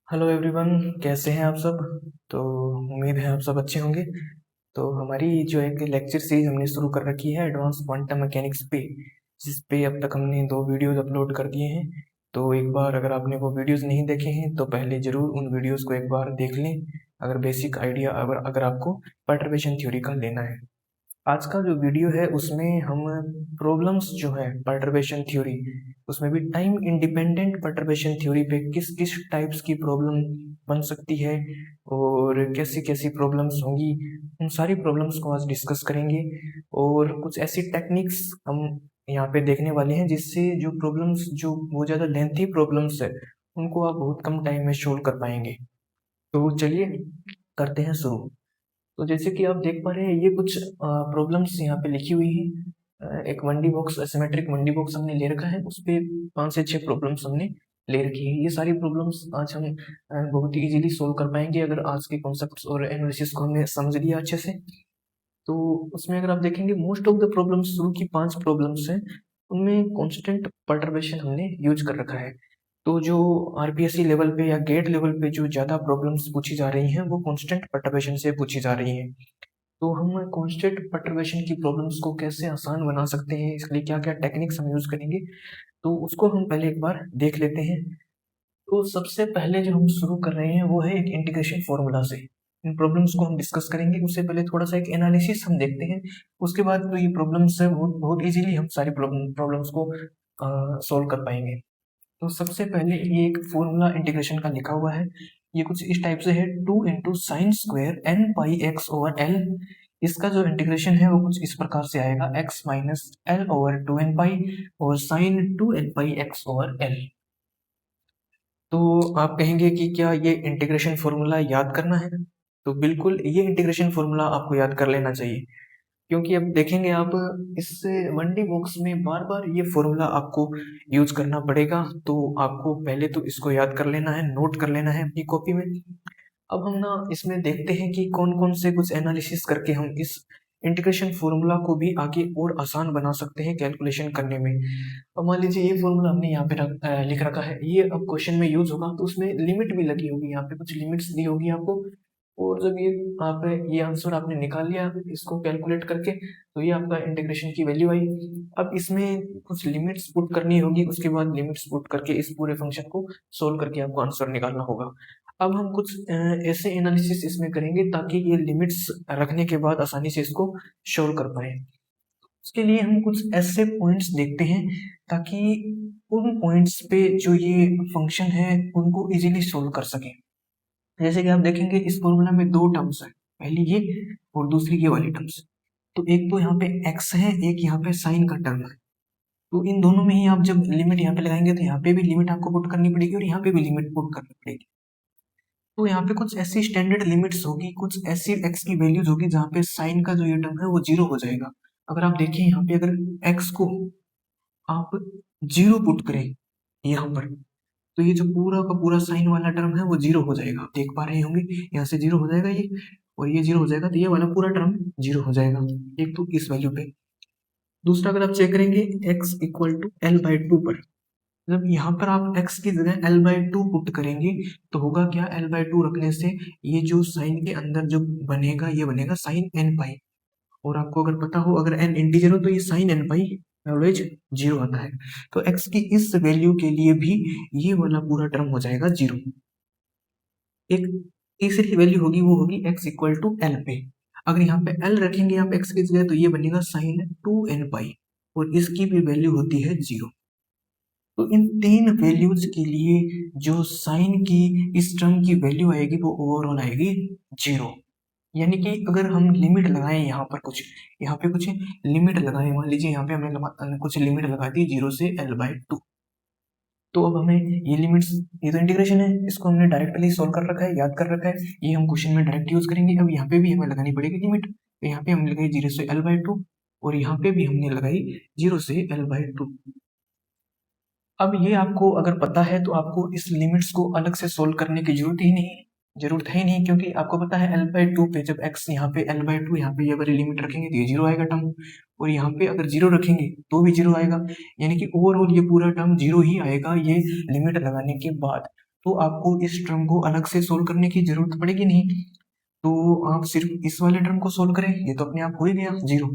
Hello everyone, कैसे हैं आप सब। तो उम्मीद है आप सब अच्छे होंगे। तो हमारी जो एक लेक्चर सीरीज हमने शुरू कर रखी है एडवांस क्वांटम मैकेनिक्स पे, जिस पे अब तक हमने 2 वीडियोस अपलोड कर दिए हैं। तो एक बार अगर आपने वो वीडियोस नहीं देखे हैं तो पहले ज़रूर उन वीडियोस को एक बार देख लें, अगर बेसिक आइडिया अगर आपको पर्टर्बेशन थ्योरी का लेना है। आज का जो वीडियो है उसमें हम प्रॉब्लम्स जो है पर्टर्बेशन थ्योरी, उसमें भी टाइम इंडिपेंडेंट पर्टर्बेशन थ्योरी पे किस किस टाइप्स की प्रॉब्लम बन सकती है और कैसी कैसी प्रॉब्लम्स होंगी, उन सारी प्रॉब्लम्स को आज डिस्कस करेंगे। और कुछ ऐसी टेक्निक्स हम यहाँ पे देखने वाले हैं जिससे जो प्रॉब्लम्स जो बहुत ज़्यादा लेंथी प्रॉब्लम्स है उनको आप बहुत कम टाइम में सोल्व कर पाएंगे। तो चलिए करते हैं शुरू। तो जैसे कि आप देख पा रहे हैं ये कुछ प्रॉब्लम्स यहाँ पे लिखी हुई है। एक मंडी बॉक्स, सिमेट्रिक मंडी बॉक्स हमने ले रखा है, उस पे 5 से 6 प्रॉब्लम्स हमने ले रखी है। ये सारी प्रॉब्लम्स आज हम बहुत ही इजीली सोल्व कर पाएंगे अगर आज के कॉन्सेप्ट्स और एनालिसिस को हमने समझ लिया अच्छे से। तो उसमें अगर आप देखेंगे मोस्ट ऑफ द प्रॉब्लम्स, शुरू की 5 प्रॉब्लम्स हैं उनमें कॉन्स्टेंट पर्टर्बेशन हमने यूज कर रखा है। तो जो आरपीएससी लेवल पे या गेट लेवल पे जो ज़्यादा प्रॉब्लम्स पूछी जा रही हैं वो कॉन्स्टेंट पर्टर्बेशन से पूछी जा रही हैं। तो हम कॉन्स्टेंट पर्टर्बेशन की प्रॉब्लम्स को कैसे आसान बना सकते हैं, इसके लिए क्या क्या टेक्निक्स हम यूज़ करेंगे, तो उसको हम पहले एक बार देख लेते हैं। तो सबसे पहले जो हम शुरू कर रहे हैं वो है एक इंटीग्रेशन फॉर्मूला से। इन प्रॉब्लम्स को हम डिस्कस करेंगे, उससे पहले थोड़ा सा एक एनालिसिस हम देखते हैं। उसके बाद तो ये प्रॉब्लम्स है बहुत बहुत इजीली हम सारी प्रॉब्लम्स को सॉल्व कर पाएंगे। तो सबसे पहले ये एक फॉर्मूला इंटीग्रेशन का लिखा हुआ है। ये कुछ इस टाइप से है, 2 × sin² n πx/l। इसका जो इंटीग्रेशन है वो कुछ इस प्रकार से आएगा, x−l/2 n π और sin 2 n πx/l। तो आप कहेंगे कि क्या ये इंटीग्रेशन फॉर्मूला याद करना है? तो बिल्कुल ये इंटीग्रेशन फॉर्मूला आपको याद कर लेना चाहिए, क्योंकि अब देखेंगे आप इस मंडी बॉक्स में बार बार ये फॉर्मूला आपको यूज करना पड़ेगा। तो आपको पहले तो इसको याद कर लेना है, नोट कर लेना है अपनी कॉपी में। अब हम ना इसमें देखते हैं कि कौन कौन से कुछ एनालिसिस करके हम इस इंटीग्रेशन फॉर्मूला को भी आगे और आसान बना सकते हैं कैलकुलेशन करने में। अब मान लीजिए ये फॉर्मूला हमने यहाँ पे लिख रखा है, ये अब क्वेश्चन में यूज होगा तो उसमें लिमिट भी लगी होगी, यहाँ पे कुछ लिमिट्स दी होगी आपको। और जब ये आंसर आपने निकाल लिया इसको कैलकुलेट करके, तो ये आपका इंटीग्रेशन की वैल्यू आई। अब इसमें कुछ लिमिट्स पुट करनी होगी, उसके बाद लिमिट्स पुट करके इस पूरे फंक्शन को सोल्व करके आपको आंसर निकालना होगा। अब हम कुछ ऐसे एनालिसिस इसमें करेंगे ताकि ये लिमिट्स रखने के बाद आसानी से इसको सोल्व कर पाए। उसके लिए हम कुछ ऐसे पॉइंट्स देखते हैं ताकि उन पॉइंट्स पे जो ये फंक्शन है उनको इजीली सोल्व कर सके। जैसे कि आप देखेंगे इस फॉर्मूला में 2 टर्म्स है, पहली ये और दूसरी ये वाली टर्म्स। तो एक तो यहाँ पे x है, एक यहाँ पे साइन का टर्म है। तो इन दोनों में ही आप जब लिमिट यहाँ पे लगाएंगे तो यहाँ पे भी लिमिट आपको पुट करनी पड़ेगी और यहाँ पे भी लिमिट पुट करनी पड़ेगी। तो यहाँ पे कुछ ऐसी स्टैंडर्ड लिमिट्स होगी, कुछ ऐसी x की वैल्यूज होगी जहाँ पे साइन का जो ये टर्म है वो 0 हो जाएगा। अगर आप देखें यहाँ पे अगर x को आप 0 पुट करें यहाँ पर, तो ये जो पूरा का पूरा साइन वाला टर्म है वो 0 हो जाएगा। आप देख पा रहे होंगे यहाँ से 0 हो जाएगा ये, और ये 0 हो जाएगा, तो ये वाला पूरा टर्म 0 हो जाएगा। एक तो इस वैल्यू पे। दूसरा अगर आप चेक करेंगे x = l/2 पर, जब यहाँ पर आप x की जगह l/2 पुट करेंगे तो होगा क्या, l/2 रखने से ये जो साइन के अंदर जो बनेगा ये बनेगा साइन n π। और आपको अगर पता हो अगर n इंटीजर हो तो ये साइन n π एवरेज 0 आता है। तो x की इस वैल्यू के लिए भी ये वाला पूरा टर्म हो जाएगा 0। एक तीसरी वैल्यू होगी वो होगी x = l पे। अगर यहाँ पे l रखेंगे आप x की जगह तो ये बनेगा साइन 2 n π और इसकी भी वैल्यू होती है 0। तो इन 3 वैल्यूज के लिए जो साइन की इस टर्म की वैल्यू आएगी वो ओवरऑल आएगी 0। यानी कि अगर हम लिमिट लगाएं यहाँ पे कुछ लिमिट लगाएं, मान लीजिए यहाँ पे हमने कुछ लिमिट लगा दी 0 से l/2। तो अब हमें ये लिमिट्स, ये तो इंटीग्रेशन है, इसको हमने डायरेक्टली सोल्व कर रखा है, याद कर रखा है, ये हम क्वेश्चन में डायरेक्ट यूज करेंगे। अब यहाँ पे भी हमें लगानी पड़ेगी लिमिट। तो यहाँ पे हमने लगाई 0 से l/2 और यहाँ पे भी हमने लगाई 0 से l/2। अब ये आपको अगर पता है तो आपको इस लिमिट्स को अलग से सोल्व करने की जरूरत है ही नहीं, क्योंकि आपको पता है l/2 पे जब x यहाँ पे l/2 यहाँ पे ये वाली लिमिट रखेंगे तो ये 0 आएगा टर्म, और यहाँ पे अगर 0 रखेंगे तो भी 0 आएगा। यानी कि ओवरऑल ये पूरा टर्म 0 ही आएगा ये लिमिट लगाने के बाद। तो आपको इस टर्म को अलग से सोल्व करने की जरूरत पड़ेगी नहीं, तो आप सिर्फ इस वाले टर्म को सोल्व करें, ये तो अपने आप हो ही गया 0।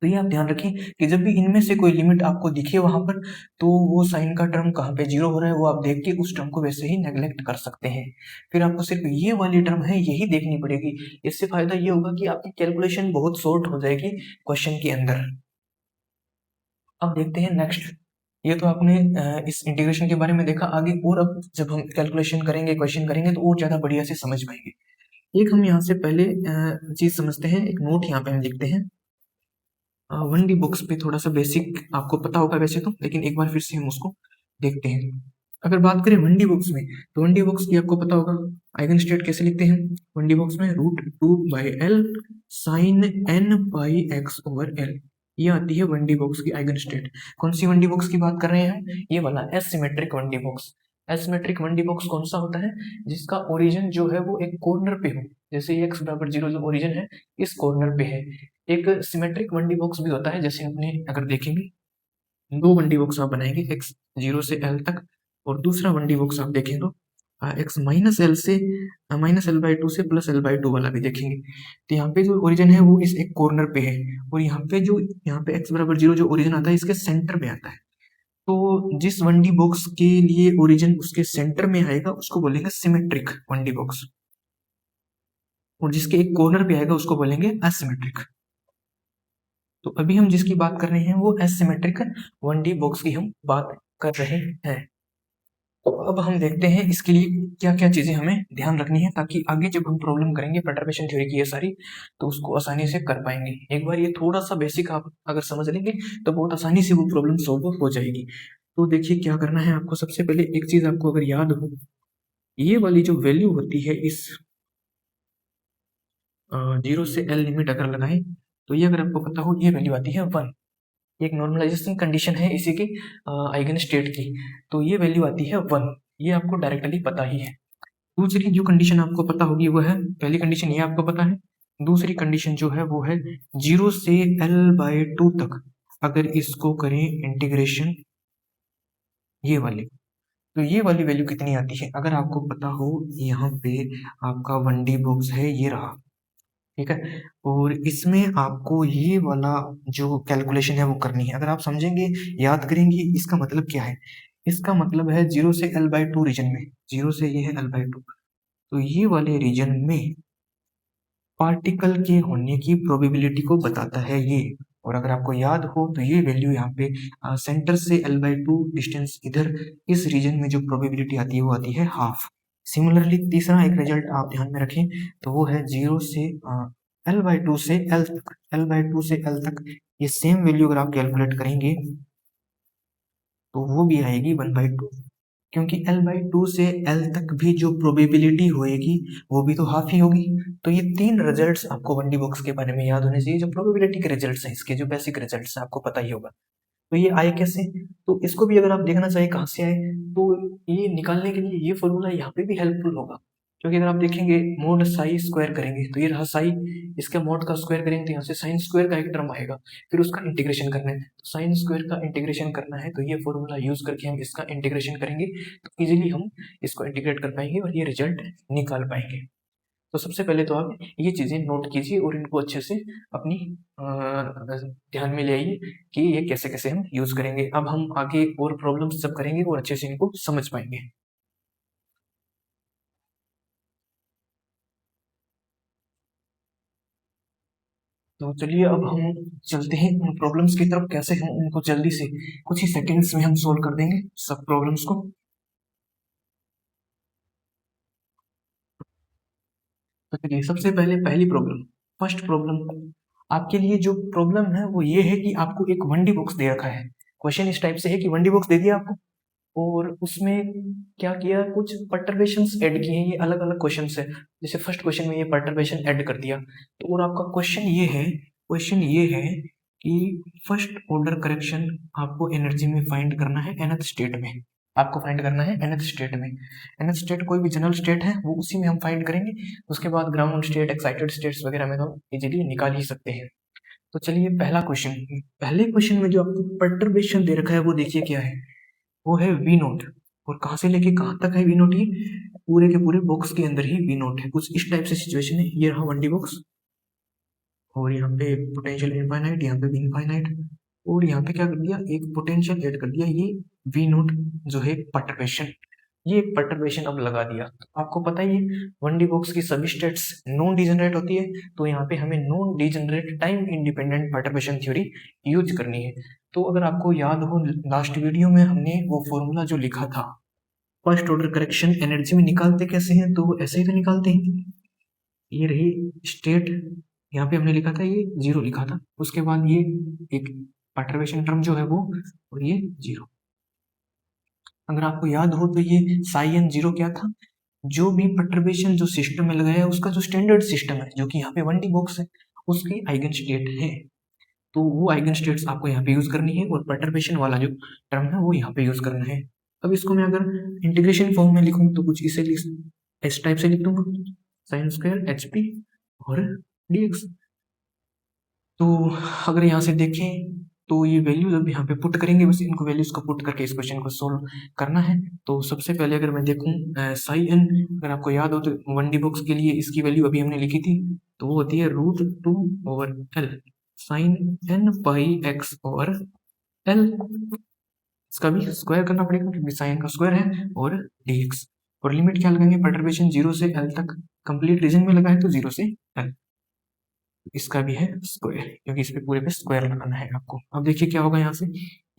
तो ये आप ध्यान रखें कि जब भी इनमें से कोई लिमिट आपको दिखे वहां पर, तो वो साइन का टर्म कहाँ पे 0 हो रहा है वो आप देख के उस टर्म को वैसे ही नेग्लेक्ट कर सकते हैं। फिर आपको सिर्फ ये वाली टर्म है यही देखनी पड़ेगी। इससे फायदा ये होगा कि आपकी कैलकुलेशन बहुत शॉर्ट हो जाएगी क्वेश्चन के अंदर। अब देखते हैं नेक्स्ट। ये तो आपने इस इंटीग्रेशन के बारे में देखा। आगे और अब जब हम कैलकुलेशन करेंगे, क्वेश्चन करेंगे, तो और ज्यादा बढ़िया से समझ पाएंगे। एक हम यहाँ से पहले चीज समझते हैं, एक नोट यहाँ पे हम लिखते हैं। 1D बुक्स पे थोड़ा सा बेसिक आपको पता होगा वैसे तो, लेकिन एक बार फिर से हम उसको देखते हैं। अगर बात करें 1D बुक्स में, तो 1D बुक्स की आपको पता होगा आइगन स्टेट कैसे लिखते हैं 1D बुक्स में, √2/L sin n/x/L। ये आती है 1D बुक्स की आइगन स्टेट। कौन सी 1D बुक्स की बात कर रहे हैं? ये वाला asymmetric 1D books. Asymmetric 1D books कौन सा होता है? जिसका ओरिजिन जो है वो एक कॉर्नर पे हो, जैसे x = 0 जो ओरिजिन है इस कॉर्नर पे है। एक सिमेट्रिक 1D बॉक्स भी होता है, जैसे अपने अगर देखेंगे 2 1D बॉक्स आप बनाएंगे x 0 से l तक, और दूसरा 1D बॉक्स आप देखें तो x -l से -l/2 से +l/2 वाला भी देखेंगे। तो यहाँ पे जो ओरिजिन है वो इस एक कॉर्नर पे है, और यहाँ पे x = 0 जो ओरिजिन आता है इसके सेंटर पे आता है। तो जिस 1D बॉक्स के लिए ओरिजिन उसके सेंटर में आएगा उसको बोलेंगे सिमेट्रिक 1D बॉक्स, और जिसके एक कॉर्नर पे आएगा उसको बोलेंगे एसिमेट्रिक। तो अभी हम जिसकी बात कर रहे हैं वो एसिमेट्रिक 1D बॉक्स की हम बात कर रहे हैं। तो अब हम देखते हैं इसके लिए क्या क्या चीजें हमें ध्यान रखनी है, ताकि आगे जब हम प्रॉब्लम करेंगे परटर्बेशन थ्योरी की ये सारी, तो उसको आसानी से कर पाएंगे। एक बार ये थोड़ा सा बेसिक आप अगर समझ लेंगे तो बहुत आसानी से वो प्रॉब्लम सॉल्व हो जाएगी। तो देखिए क्या करना है आपको। सबसे पहले एक चीज आपको अगर याद हो, ये वाली जो वैल्यू होती है इस 0 से l लिमिट अगर लगाएं, तो ये अगर आपको पता हो ये वैल्यू आती है 1। एक नॉर्मलाइजेशन कंडीशन है इसी की आइगन स्टेट की, तो ये वैल्यू आती है 1। ये आपको डायरेक्टली पता ही है। दूसरी जो कंडीशन आपको पता होगी वो है, पहली कंडीशन ये आपको पता है, दूसरी कंडीशन जो है वो है 0 से l/2 तक अगर इसको करें इंटीग्रेशन, ये वाली, तो ये वाली वैल्यू कितनी आती है अगर आपको पता हो। यहाँ पे आपका 1D बॉक्स है ये रहा, ठीक है, और इसमें आपको ये वाला जो कैलकुलेशन है वो करनी है। अगर आप समझेंगे, याद करेंगे इसका मतलब क्या है। इसका मतलब है 0 से l/2 रीजन में, 0 से ये है l/2, तो ये वाले रीजन में पार्टिकल के होने की प्रोबेबिलिटी को बताता है ये। और अगर आपको याद हो तो ये वैल्यू यहाँ पे सेंटर से l/2 डिस्टेंस इधर इस रीजन में जो प्रोबेबिलिटी आती है वो आती है हाफ। सिमिलरली तीसरा एक रिजल्ट आप ध्यान में रखें, तो वो है 0 से l/2 से l तक, l/2 से l तक ये सेम वैल्यू अगर आप कैलकुलेट करेंगे तो वो भी आएगी 1/2, क्योंकि l/2 से l तक भी जो प्रोबेबिलिटी होएगी वो भी तो हाफ ही होगी। तो ये 3 रिजल्ट्स आपको 1D बॉक्स के बारे में याद होने चाहिए, जो प्रोबेबिलिटी के रिजल्ट्स हैं, इसके जो बेसिक रिजल्ट्स हैं आपको पता ही होगा। तो ये आए कैसे, तो इसको भी अगर आप देखना चाहें कहाँ से आए, तो ये निकालने के लिए ये फॉर्मूला यहाँ पे भी हेल्पफुल होगा। क्योंकि अगर आप देखेंगे मोड साई स्क्वायर करेंगे तो ये रहा साई, इसके मोड का स्क्वायर करेंगे तो यहाँ से साइन स्क्वायर का एक टर्म आएगा, फिर उसका इंटीग्रेशन करना है, तो साइन स्क्वायर का इंटीग्रेशन करना है, तो ये फॉर्मूला यूज करके हम इसका इंटीग्रेशन करेंगे, तो इजीली हम इसको इंटीग्रेट कर पाएंगे और ये रिजल्ट निकाल पाएंगे। तो सबसे पहले तो आप ये चीज़ें नोट कीजिए और इनको अच्छे से अपनी ध्यान में ले आइए कि ये कैसे कैसे हम यूज करेंगे। अब हम आगे और प्रॉब्लम्स जब करेंगे और अच्छे से इनको समझ पाएंगे। तो चलिए अब हम चलते हैं उन प्रॉब्लम्स की तरफ, कैसे हम उनको जल्दी से कुछ ही सेकंड्स में हम सोल्व कर देंगे सब प्रॉब्लम्स को। तो चलिए सबसे पहले पहली प्रॉब्लम, फर्स्ट प्रॉब्लम आपके लिए जो प्रॉब्लम है वो ये है कि आपको एक 1D बॉक्स दे रखा है। क्वेश्चन इस टाइप से है कि 1D बॉक्स दे दिया आपको, और उसमें क्या किया, कुछ पर्टर्बेशंस ऐड किए हैं। ये अलग अलग क्वेश्चन है, जैसे फर्स्ट क्वेश्चन में ये पर्टर्बेशन ऐड कर दिया, तो और आपका क्वेश्चन ये है कि फर्स्ट ऑर्डर करेक्शन आपको एनर्जी में फाइंड करना है nth स्टेट में, आपको फाइंड करना है nth स्टेट में। nth स्टेट कोई भी जनरल स्टेट है वो उसी में हम फाइंड करेंगे, उसके बाद ग्राउंड स्टेट, एक्साइटेड स्टेट्स वगैरह में तो हम इजीली निकाल ही सकते हैं। तो चलिए पहला क्वेश्चन, पहले क्वेश्चन में जो आपको पर्टर्बेशन दे रखा है वो देखिए क्या है, वो है V0। और कहाँ से लेके कहाँ तक है वी नोट, ये पूरे के पूरे बॉक्स के अंदर ही वी नोट है। कुछ इस टाइप से सिचुएशन है। ये रहा 1D बॉक्स और यहाँ पे पोटेंशियल इनफाइनाइट, यहाँ पे भी इनफाइनाइट, और यहाँ पे क्या कर दिया, एक पोटेंशियल ऐड कर दिया, ये वी नोट जो है परटर्बेशन, ये परटर्बेशन अब लगा दिया। तो आपको पता ही है 1D बॉक्स की सभी स्टेट्स नॉन डिजेनरेट होती है, तो यहाँ पे हमें non degenerate time independent perturbation theory use करनी है। तो अगर आपको याद हो लास्ट वीडियो में हमने वो फॉर्मूला जो लिखा था फर्स्ट ऑर्डर करेक्शन एनर्जी में निकालते कैसे हैं, तो ऐसे ही तो निकालते हैं। ये रही स्टेट, यहाँ पे हमने लिखा था ये 0 लिखा था, उसके बाद ये एक परटर्बेशन टर्म जो है वो, और ये 0। अगर आपको याद हो तो ये साई एन 0 क्या था, जो भी परटर्बेशन जो सिस्टम में लगाया है उसका जो स्टैंडर्ड सिस्टम है जो कि यहाँ पे 1D बॉक्स है उसकी आइगन स्टेट है, तो वो आइगन स्टेट्स आपको यहाँ पे यूज करनी है और परटर्बेशन वाला जो टर्म है वो यहाँ पे यूज करना है। अब इसको मैं अगर इंटीग्रेशन फॉर्म में लिखूँ तो कुछ इसे इस टाइप से लिख दूंगा, साइन स्क्वायर एच पी और dx। तो अगर यहाँ से देखें तो ये वैल्यूज अब यहाँ पे पुट करेंगे, बस इनको वैल्यूज को पुट करके इस क्वेश्चन को सोल्व करना है। तो सबसे पहले अगर मैं देखूं साई एन, अगर आपको याद हो तो 1D बॉक्स के लिए इसकी वैल्यू अभी हमने लिखी थी, तो वो होती है √2/L साइन एन पाई एक्स ओवर एल। इसका भी स्क्वायर करना पड़ेगा क्योंकि साइन का स्क्वायर है, और dx। और लिमिट क्या लगाएंगे, परटर्बेशन 0 से L तक कंप्लीट रीजन में लगा है तो 0 से L। इसका भी है स्क्वायर क्योंकि इस पे पूरे पे स्क्वायर लगाना है आपको। अब देखिए क्या होगा, यहाँ से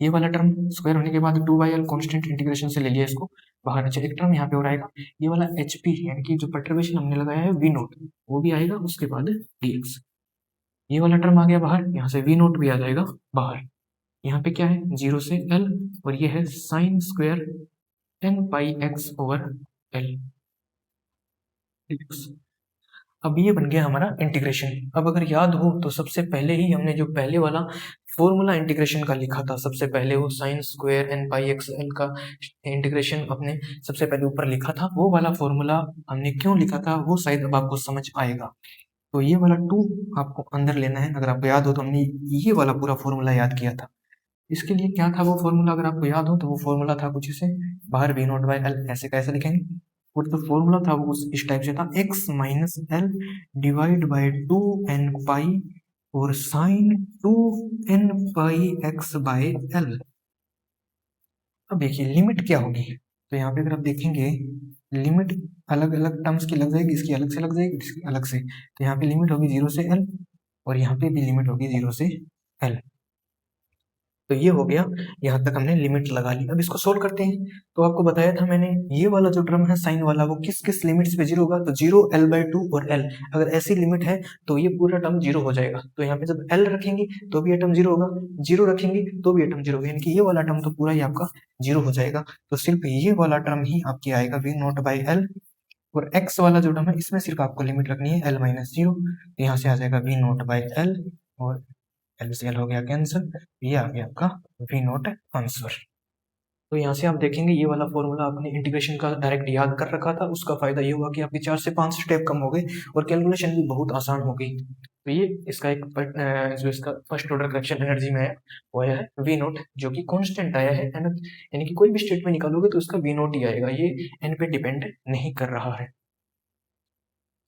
ये वाला टर्म स्क्वायर होने के बाद 2/L कॉन्स्टेंट इंटीग्रेशन से ले लिया इसको बाहर। अच्छा एक टर्म यहाँ पे और आएगा, ये वाला एच पी यानी कि जो परटर्बेशन हमने लगाया है वी नोट, वो भी आएगा, उसके बाद dx। ये वाला टर्म आ गया बाहर, यहाँ से वी नोट भी आ जाएगा बाहर। यहाँ पे क्या है 0 से L, और ये है साइन स्क्वायर एन पाई एक्स ओवर एल dx। अब ये बन गया हमारा इंटीग्रेशन। अब अगर याद हो तो सबसे पहले ही हमने जो पहले वाला फॉर्मूला इंटीग्रेशन का लिखा था, सबसे पहले वो साइन स्क्वायर एन पाई एक्स एल का इंटीग्रेशन अपने सबसे पहले ऊपर लिखा था, वो वाला फॉर्मूला हमने क्यों लिखा था वो शायद अब आपको समझ आएगा। तो ये वाला 2 आपको अंदर लेना है। अगर आपको याद हो तो हमने ये वाला पूरा फॉर्मूला याद किया था। इसके लिए क्या था वो फॉर्मूला, अगर आपको याद हो तो वो फॉर्मूला था कुछ इसे, बाहर वी नॉट बाय एल ऐसे कैसे लिखेंगे, और जो फॉर्मूला था वो इस टाइप से था, X minus L divide by 2n pi और sine 2n pi X by L. अब देखिए लिमिट क्या होगी, तो यहाँ पे अगर आप देखेंगे लिमिट अलग अलग टर्म्स की लग जाएगी, इसकी अलग से लग जाएगी, इसकी अलग से, तो यहाँ पे लिमिट होगी 0 से L और यहाँ पे भी लिमिट होगी 0 से L। तो ये हो गया, यहाँ तक हमने लिमिट लगा ली। अब इसको सोल्व करते हैं। तो आपको बताया था मैंने ये वाला जो टर्म है साइन वाला वो किस किस लिमिट्स पे 0 होगा, तो 0 L/2 और L, अगर ऐसी लिमिट है तो ये पूरा टर्म 0 हो जाएगा। तो यहाँ पे जब L रखेंगे तो भी ये टर्म 0 होगा, 0 रखेंगे तो भी ये टर्म 0 होगा, यानी कि ये वाला टर्म तो पूरा ही आपका 0 हो जाएगा। तो सिर्फ ये वाला टर्म ही आपकी आएगा वी नॉट बाई एल, और x वाला जो टर्म है इसमें सिर्फ आपको लिमिट रखनी है L-0। यहाँ से आ जाएगा वी नॉट बाई एल, और एल से एल हो गया कैंसिल, ये आ गया आपका वी नॉट आंसर। तो यहाँ से आप देखेंगे ये वाला फॉर्मूला आपने इंटीग्रेशन का डायरेक्ट याद कर रखा था, उसका फायदा ये हुआ कि आपके 4 से 5 स्टेप कम हो गए और कैलकुलेशन भी बहुत आसान हो गई। तो ये इसका एक जो इसका फर्स्ट ऑर्डर करेक्शन एनर्जी में है वो आया है वी नॉट, जो कि कांस्टेंट आया है, यानी कि कोई भी स्टेट में निकालोगे तो इसका वी नॉट ही आएगा, ये एन पे डिपेंड नहीं कर रहा है।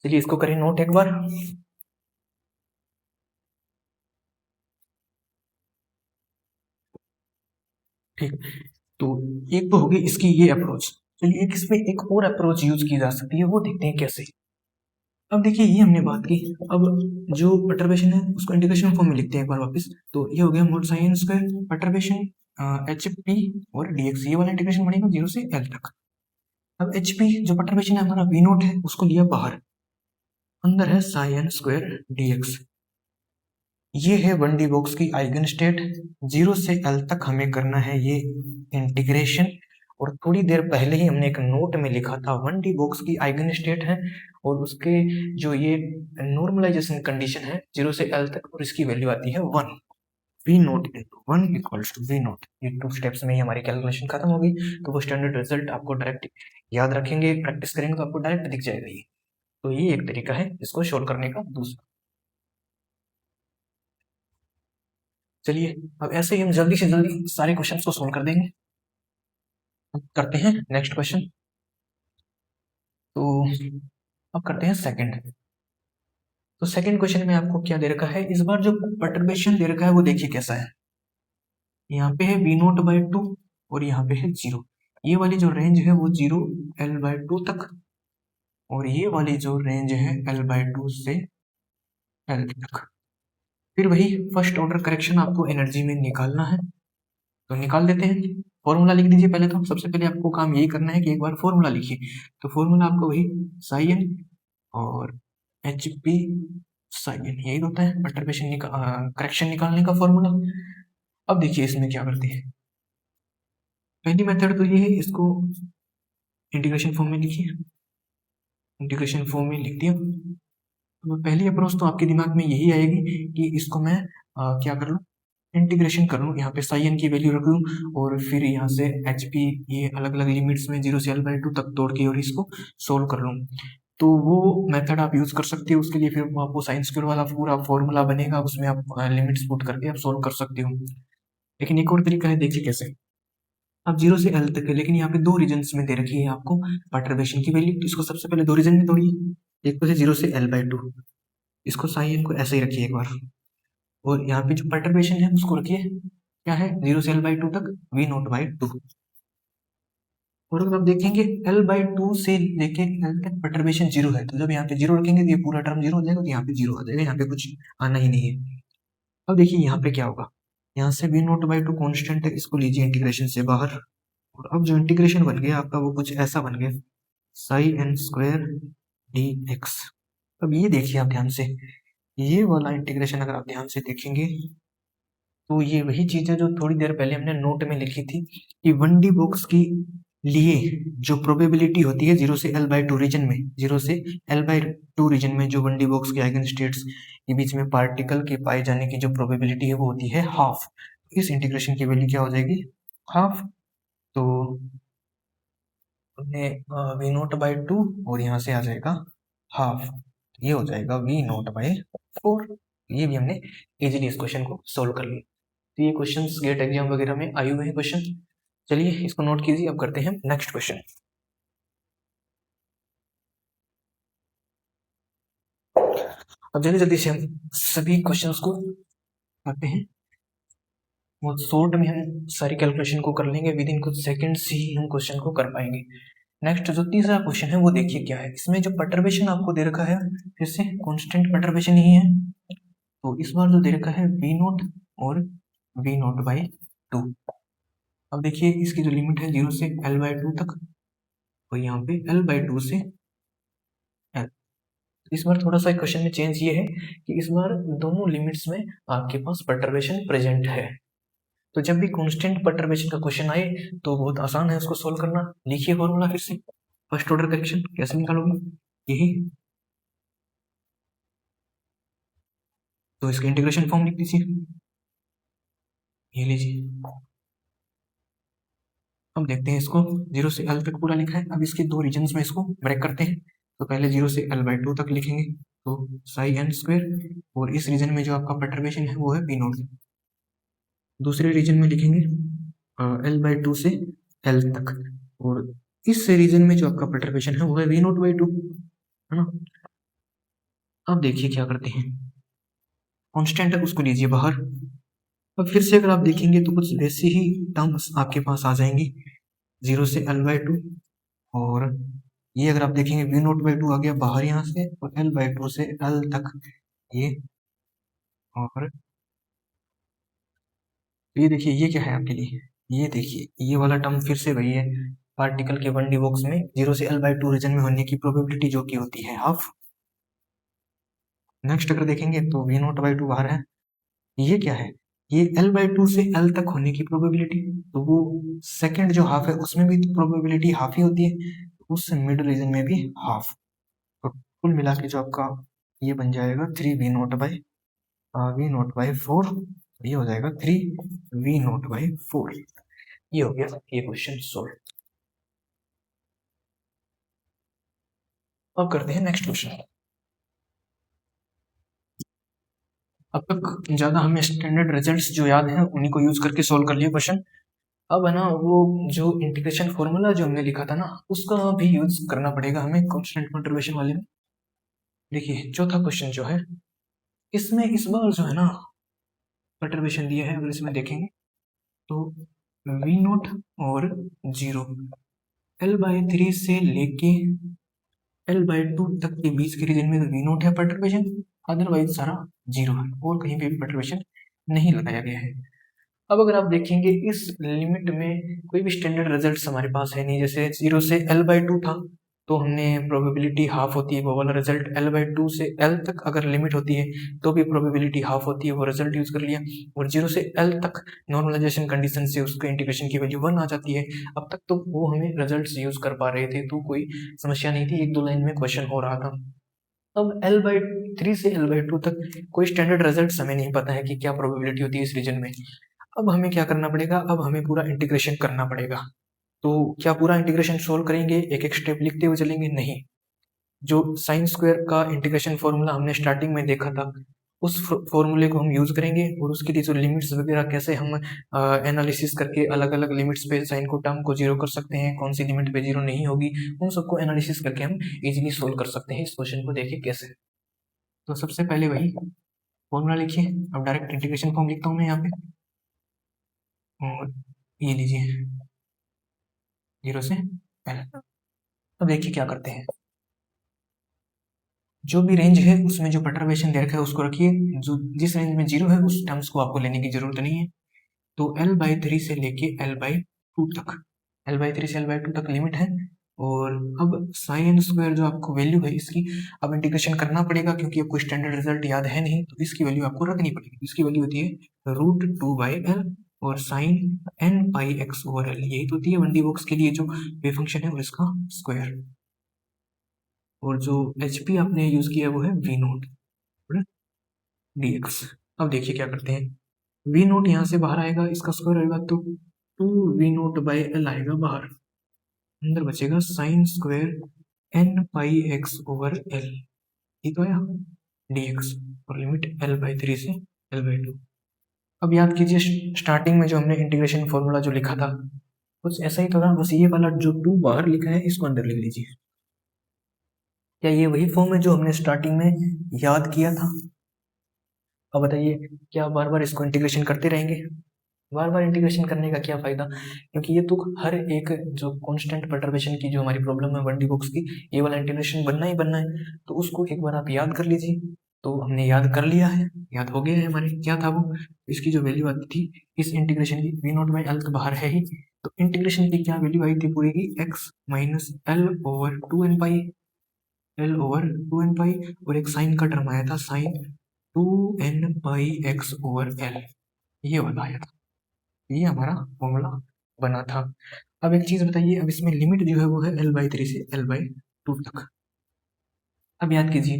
चलिए इसको करें नोट एक बार। ठीक, तो एक तो होगी इसकी ये अप्रोच। चलिए एक इसमें एक और अप्रोच यूज की जा सकती है, वो देखते हैं कैसे। अब देखिए ये हमने बात की, अब जो परटर्बेशन है उसको इंटीग्रेशन फॉर्म में लिखते हैं एक बार वापस। तो ये हो गया mod sine square perturbation H P और डीएक्स, ये वाला इंटीग्रेशन बनेगा 0 से एल तक। अब एच पी जो परटर्बेशन है हमारा वी नोट है उसको लिया बाहर, अंदर है साइन स्क्वायर डीएक्स। ये है 1D बॉक्स की आइगन स्टेट, 0 से L तक हमें करना है ये इंटीग्रेशन। और थोड़ी देर पहले ही हमने एक नोट में लिखा था 1D बॉक्स की आइगन स्टेट है और उसके जो ये नॉर्मलाइजेशन कंडीशन है 0 से L तक, और इसकी वैल्यू आती है 1, V naught into 1 equals to we naught. ये 2 स्टेप्स में ही हमारी कैलकुलेशन खत्म होगी। तो वो स्टैंडर्ड रिजल्ट आपको डायरेक्ट याद रखेंगे, प्रैक्टिस करेंगे तो आपको डायरेक्ट दिख जाएगा ये। तो ये एक तरीका है इसको सोल्व करने का। दूसरा, चलिए अब ऐसे ही हम जल्दी से जल्दी सारे क्वेश्चंस को सोल्व कर देंगे। अब करते हैं नेक्स्ट क्वेश्चन। तो अब करते हैं सेकंड। तो सेकंड क्वेश्चन में आपको क्या दे रखा है, इस बार जो परटर्बेशन दे रखा है वो देखिए कैसा है। यहाँ पे है V0/2 और यहाँ पे है 0। ये वाली जो रेंज है वो 0 L/2 तक, और ये वाली जो रेंज है L/2 से L तक। फिर वही फर्स्ट ऑर्डर करेक्शन आपको एनर्जी में निकालना है, तो निकाल देते हैं। फॉर्मूला लिख दीजिए पहले। तो सबसे पहले आपको काम यही करना है कि एक बार फॉर्मूला लिखिए। तो फॉर्मूला आपको वही साई एन और एच पी साई एन, यही होता है परटर्बेशन करेक्शन निकालने का फॉर्मूला। अब देखिए इसमें क्या करते हैं। पहली मेथड तो ये है, इसको इंटीग्रेशन फॉर्म में लिखिए। इंटीग्रेशन फॉर्म में लिख दिया। तो पहली अप्रोच तो आपके दिमाग में यही आएगी कि इसको मैं क्या कर लूँ, इंटीग्रेशन कर लूँ। यहाँ पे साई एन की वैल्यू रख दूँ और फिर यहाँ से एच पी ये अलग अलग लिमिट्स में 0 से L/2 तक तोड़ के और इसको सोल्व कर लूँ। तो वो मेथड आप यूज कर सकते हो। उसके लिए फिर आपको साइन स्क्वायर वाला पूरा फॉर्मूला बनेगा, उसमें आप लिमिट्स पुट करके आप सोल्व कर सकते हो। लेकिन एक और तरीका है, देखिए कैसे। अब 0 से L तक है, लेकिन यहाँ पे दो रीजन्स में दे रखी है आपको परटर्बेशन की वैल्यू। तो इसको सबसे पहले दो रीजन में तोड़िए। एक तो है 0 से L/2, इसको साइन एन को ऐसे ही रखिए एक बार। और यहाँ पे जो परटर्बेशन है उसको रखिए, क्या है, 0 से L/2 तक V0/2। और अगर आप देखेंगे L/2 से लेके L तक परटर्बेशन 0 है, तो जब यहाँ पे 0 रखेंगे तो ये पूरा टर्म 0 हो जाएगा, तो यहाँ पे 0 आ जाएगा, यहाँ पे कुछ आना ही नहीं है। अब देखिए यहाँ पे क्या होगा, यहाँ से V0/2 कॉन्स्टेंट है, इसको लीजिए इंटीग्रेशन से बाहर। और अब जो इंटीग्रेशन बन गया आपका वो कुछ ऐसा बन गया, साई एन स्क्वायर dx। अब ये देखिए आप ध्यान से, ये वाला इंटीग्रेशन अगर आप ध्यान से देखेंगे तो ये वही चीज है जो थोड़ी देर पहले हमने नोट में लिखी थी कि 1D बॉक्स की लिए जो प्रोबेबिलिटी होती है 0 से L/2 रीजन में, 0 से L/2 रीजन में जो 1D बॉक्स के आइगन स्टेट्स के बीच में पार्टिकल के पाए जाने की जो प्रोबेबिलिटी है वो होती है हाफ। इस इंटीग्रेशन की वैल्यू क्या हो जाएगी, हाफ। तो हमने V0/2 और यहाँ से आ जाएगा हाफ, ये हो जाएगा V0/4। ये भी हमने इजीली इस क्वेश्चन को सोल्व कर लिया। तो ये क्वेश्चंस गेट एग्जाम वगैरह में आए हुए हैं क्वेश्चन। चलिए इसको नोट कीजिए। अब करते हैं नेक्स्ट क्वेश्चन। अब जल्दी जल्दी से हम सभी क्वेश्चंस को करते हैं, बहुत शॉर्ट में हम सारी कैलकुलेशन को कर लेंगे, विद इन कुछ सेकंड्स ही हम क्वेश्चन को कर पाएंगे। नेक्स्ट जो तीसरा क्वेश्चन है वो देखिए क्या है। इसमें जो परटर्बेशन आपको दे रखा है फिर से कांस्टेंट परटर्बेशन ही है। तो इस बार जो दे रखा है V0 और V0/2। अब देखिए इसकी जो लिमिट है 0 से L/2 तक, और यहाँ पे L/2 से L। इस बार थोड़ा सा क्वेश्चन में चेंज ये है कि इस बार दोनों लिमिट्स में आपके पास परटर्बेशन प्रेजेंट है। तो जब भी कांस्टेंट परटर्बेशन का क्वेश्चन आए तो बहुत आसान है उसको सोल्व करना। लिखिए फॉर्मूला फिर से, फर्स्ट ऑर्डर करेक्शन कैसे निकालोगे, यही। तो इसका इंटीग्रेशन फॉर्म लिख दीजिए, ये लीजिए। अब देखते हैं इसको, 0 से L तक पूरा लिखा है। अब इसके दो रीजन्स में इसको ब्रेक करते हैं। तो पहले 0 से L/2 तक लिखेंगे, तो साई एन स्क्वायर, और इस रीजन में जो आपका परटर्बेशन है वो है V0। दूसरे रीजन में लिखेंगे L/2 से L तक, और इस रीजन में जो आपका परटर्बेशन है वो है V0/2, है ना। अब देखिए क्या करते हैं, कांस्टेंट है उसको लीजिए बाहर। अब फिर से अगर आप देखेंगे तो कुछ वैसे ही टर्म्स आपके पास आ जाएंगी, 0 से L/2, और ये अगर आप देखेंगे V0/2 आ गया बाहर यहाँ से, और L/2 से L तक ये। और ये देखिए ये क्या है आपके लिए, ये देखिए ये वाला टर्म फिर से वही है, पार्टिकल के 1D बॉक्स में 0 से L/2 रीजन में होने की प्रोबेबिलिटी जो कि होती है हाफ। नेक्स्ट अगर देखेंगे तो V0/2 बाहर है, ये क्या है, ये L/2 से L तक होने की प्रोबेबिलिटी। तो वो सेकंड जो हाफ है उसमें भी प्रोबेबिलिटी हाफ ही होती है, उस मिड रीजन में भी हाफ। तो कुल मिला के जो आपका ये बन जाएगा 3V0/4, ये हो जाएगा 3V0/4। ये हो गया ये क्वेश्चन सोल्व। अब करते हैं नेक्स्ट क्वेश्चन। अब तक ज्यादा हमें स्टैंडर्ड रिजल्ट्स जो याद हैं उन्हीं को यूज करके सोल्व कर लिया क्वेश्चन। अब है ना वो जो इंटीग्रेशन फॉर्मूला जो हमने लिखा था ना, उसका भी यूज करना पड़ेगा हमें कांस्टेंट कंट्रीब्यूशन वाले में। देखिए चौथा क्वेश्चन जो है, इसमें इस बार जो है ना कंट्रीब्यूशन दिया है, अगर इसमें देखेंगे तो वी नोट और 0 L/3 से लेके L/2 तक के बीच के रीजन में वी नोट है परटर्बेशन, अदरवाइज सारा 0 है और कहीं पे भी परटर्बेशन नहीं लगाया गया है। अब अगर आप देखेंगे इस लिमिट में कोई भी स्टैंडर्ड रिजल्ट हमारे पास है नहीं, जैसे 0 से L/2 था तो हमने प्रोबेबिलिटी हाफ होती है वो वाला रिजल्ट, L/2 से L तक अगर लिमिट होती है तो भी प्रोबेबिलिटी हाफ होती है, वो रिजल्ट यूज कर लिया। और 0 से L तक नॉर्मलाइजेशन कंडीशन से उसके इंटीग्रेशन की वैल्यू 1 आ जाती है। अब तक तो वो हमें रिजल्ट यूज कर पा रहे थे तो कोई समस्या नहीं थी, एक दो लाइन में क्वेश्चन हो रहा था। अब L/3 से L/2 तक कोई स्टैंडर्ड रिजल्ट हमें नहीं पता है कि क्या प्रोबेबिलिटी होती है इस रीजन में। अब हमें क्या करना पड़ेगा, अब हमें पूरा इंटीग्रेशन करना पड़ेगा। तो क्या पूरा इंटीग्रेशन सोल्व करेंगे, एक एक स्टेप लिखते हुए चलेंगे? नहीं, जो साइन स्क्वायर का इंटीग्रेशन फॉर्मूला हमने स्टार्टिंग में देखा था उस फॉर्मूले को हम यूज करेंगे, और उसके लिए जो लिमिट्स वगैरह कैसे हम एनालिसिस करके अलग अलग लिमिट्स पे साइन को टर्म को जीरो कर सकते हैं, कौन सी लिमिट पे जीरो नहीं होगी, उन सबको एनालिसिस करके हम इजीली सोल्व कर सकते हैं। इस क्वेश्चन को देखिए कैसे। तो सबसे पहले वही फॉर्मूला लिखिए। अब डायरेक्ट इंटीग्रेशन फॉर्म लिखता हूँ मैं यहाँ पे, और ये लीजिए 0 से L। अब देखिए क्या करते हैं, जो भी रेंज है उसमें जो परटर्बेशन दे रखा है उसको रखिए, जो जिस रेंज में 0 है उस टर्म्स को आपको लेने की जरूरत नहीं है। तो L/3 से लेके L/2 तक, L/3 से L/2 तक लिमिट है। और अब साइन स्क्वायर जो आपको वैल्यू है इसकी अब इंटीग्रेशन करना पड़ेगा, क्योंकि आपको स्टैंडर्ड रिजल्ट याद है नहीं, तो इसकी वैल्यू आपको रखनी पड़ेगी। इसकी वैल्यू होती है √2/L और साइन n πx/L, यही तो होती है 1D बॉक्स के लिए जो वेव फंक्शन है और इसका स्क्वायर। और जो HP आपने यूज किया वो है वी नोट dx। अब देखिए क्या करते हैं, वी नोट यहाँ से बाहर आएगा, इसका स्क्वायर आएगा तो 2V0/L आएगा बाहर, अंदर बचेगा साइन स्क्वायर n πx/L, ये तो आया dx, और लिमिट L/3 से L/2। अब याद कीजिए स्टार्टिंग में जो हमने इंटीग्रेशन फॉर्मूला जो लिखा था कुछ ऐसा ही था, बस ये वाला जो 2 बाहर लिखा है इसको अंदर लिख लीजिए। क्या ये वही फॉर्म है जो हमने स्टार्टिंग में याद किया था? अब बताइए, क्या बार बार इसको इंटीग्रेशन करते रहेंगे? बार बार इंटीग्रेशन करने का क्या फायदा, क्योंकि ये तो हर एक जो कांस्टेंट परटर्बेशन की जो हमारी प्रॉब्लम है 1D बॉक्स की, ये वाला इंटीग्रेशन बनना ही बनना है, तो उसको एक बार आप याद कर लीजिए। तो हमने याद कर लिया है, याद हो गया है हमारे, क्या था वो, इसकी जो वैल्यू आती थी इस इंटीग्रेशन की V0/L तो बाहर है ही, तो इंटीग्रेशन की क्या वैल्यू आई थी पूरी की, x माइनस L/2nπ और एक साइन का टर्म आया था साइन 2nπx/L, ये वाला आया था, ये हमारा फॉर्मूला बना था। अब एक चीज बताइए, अब इसमें लिमिट जो है वो है L/3 से L/2 तक। अब याद कीजिए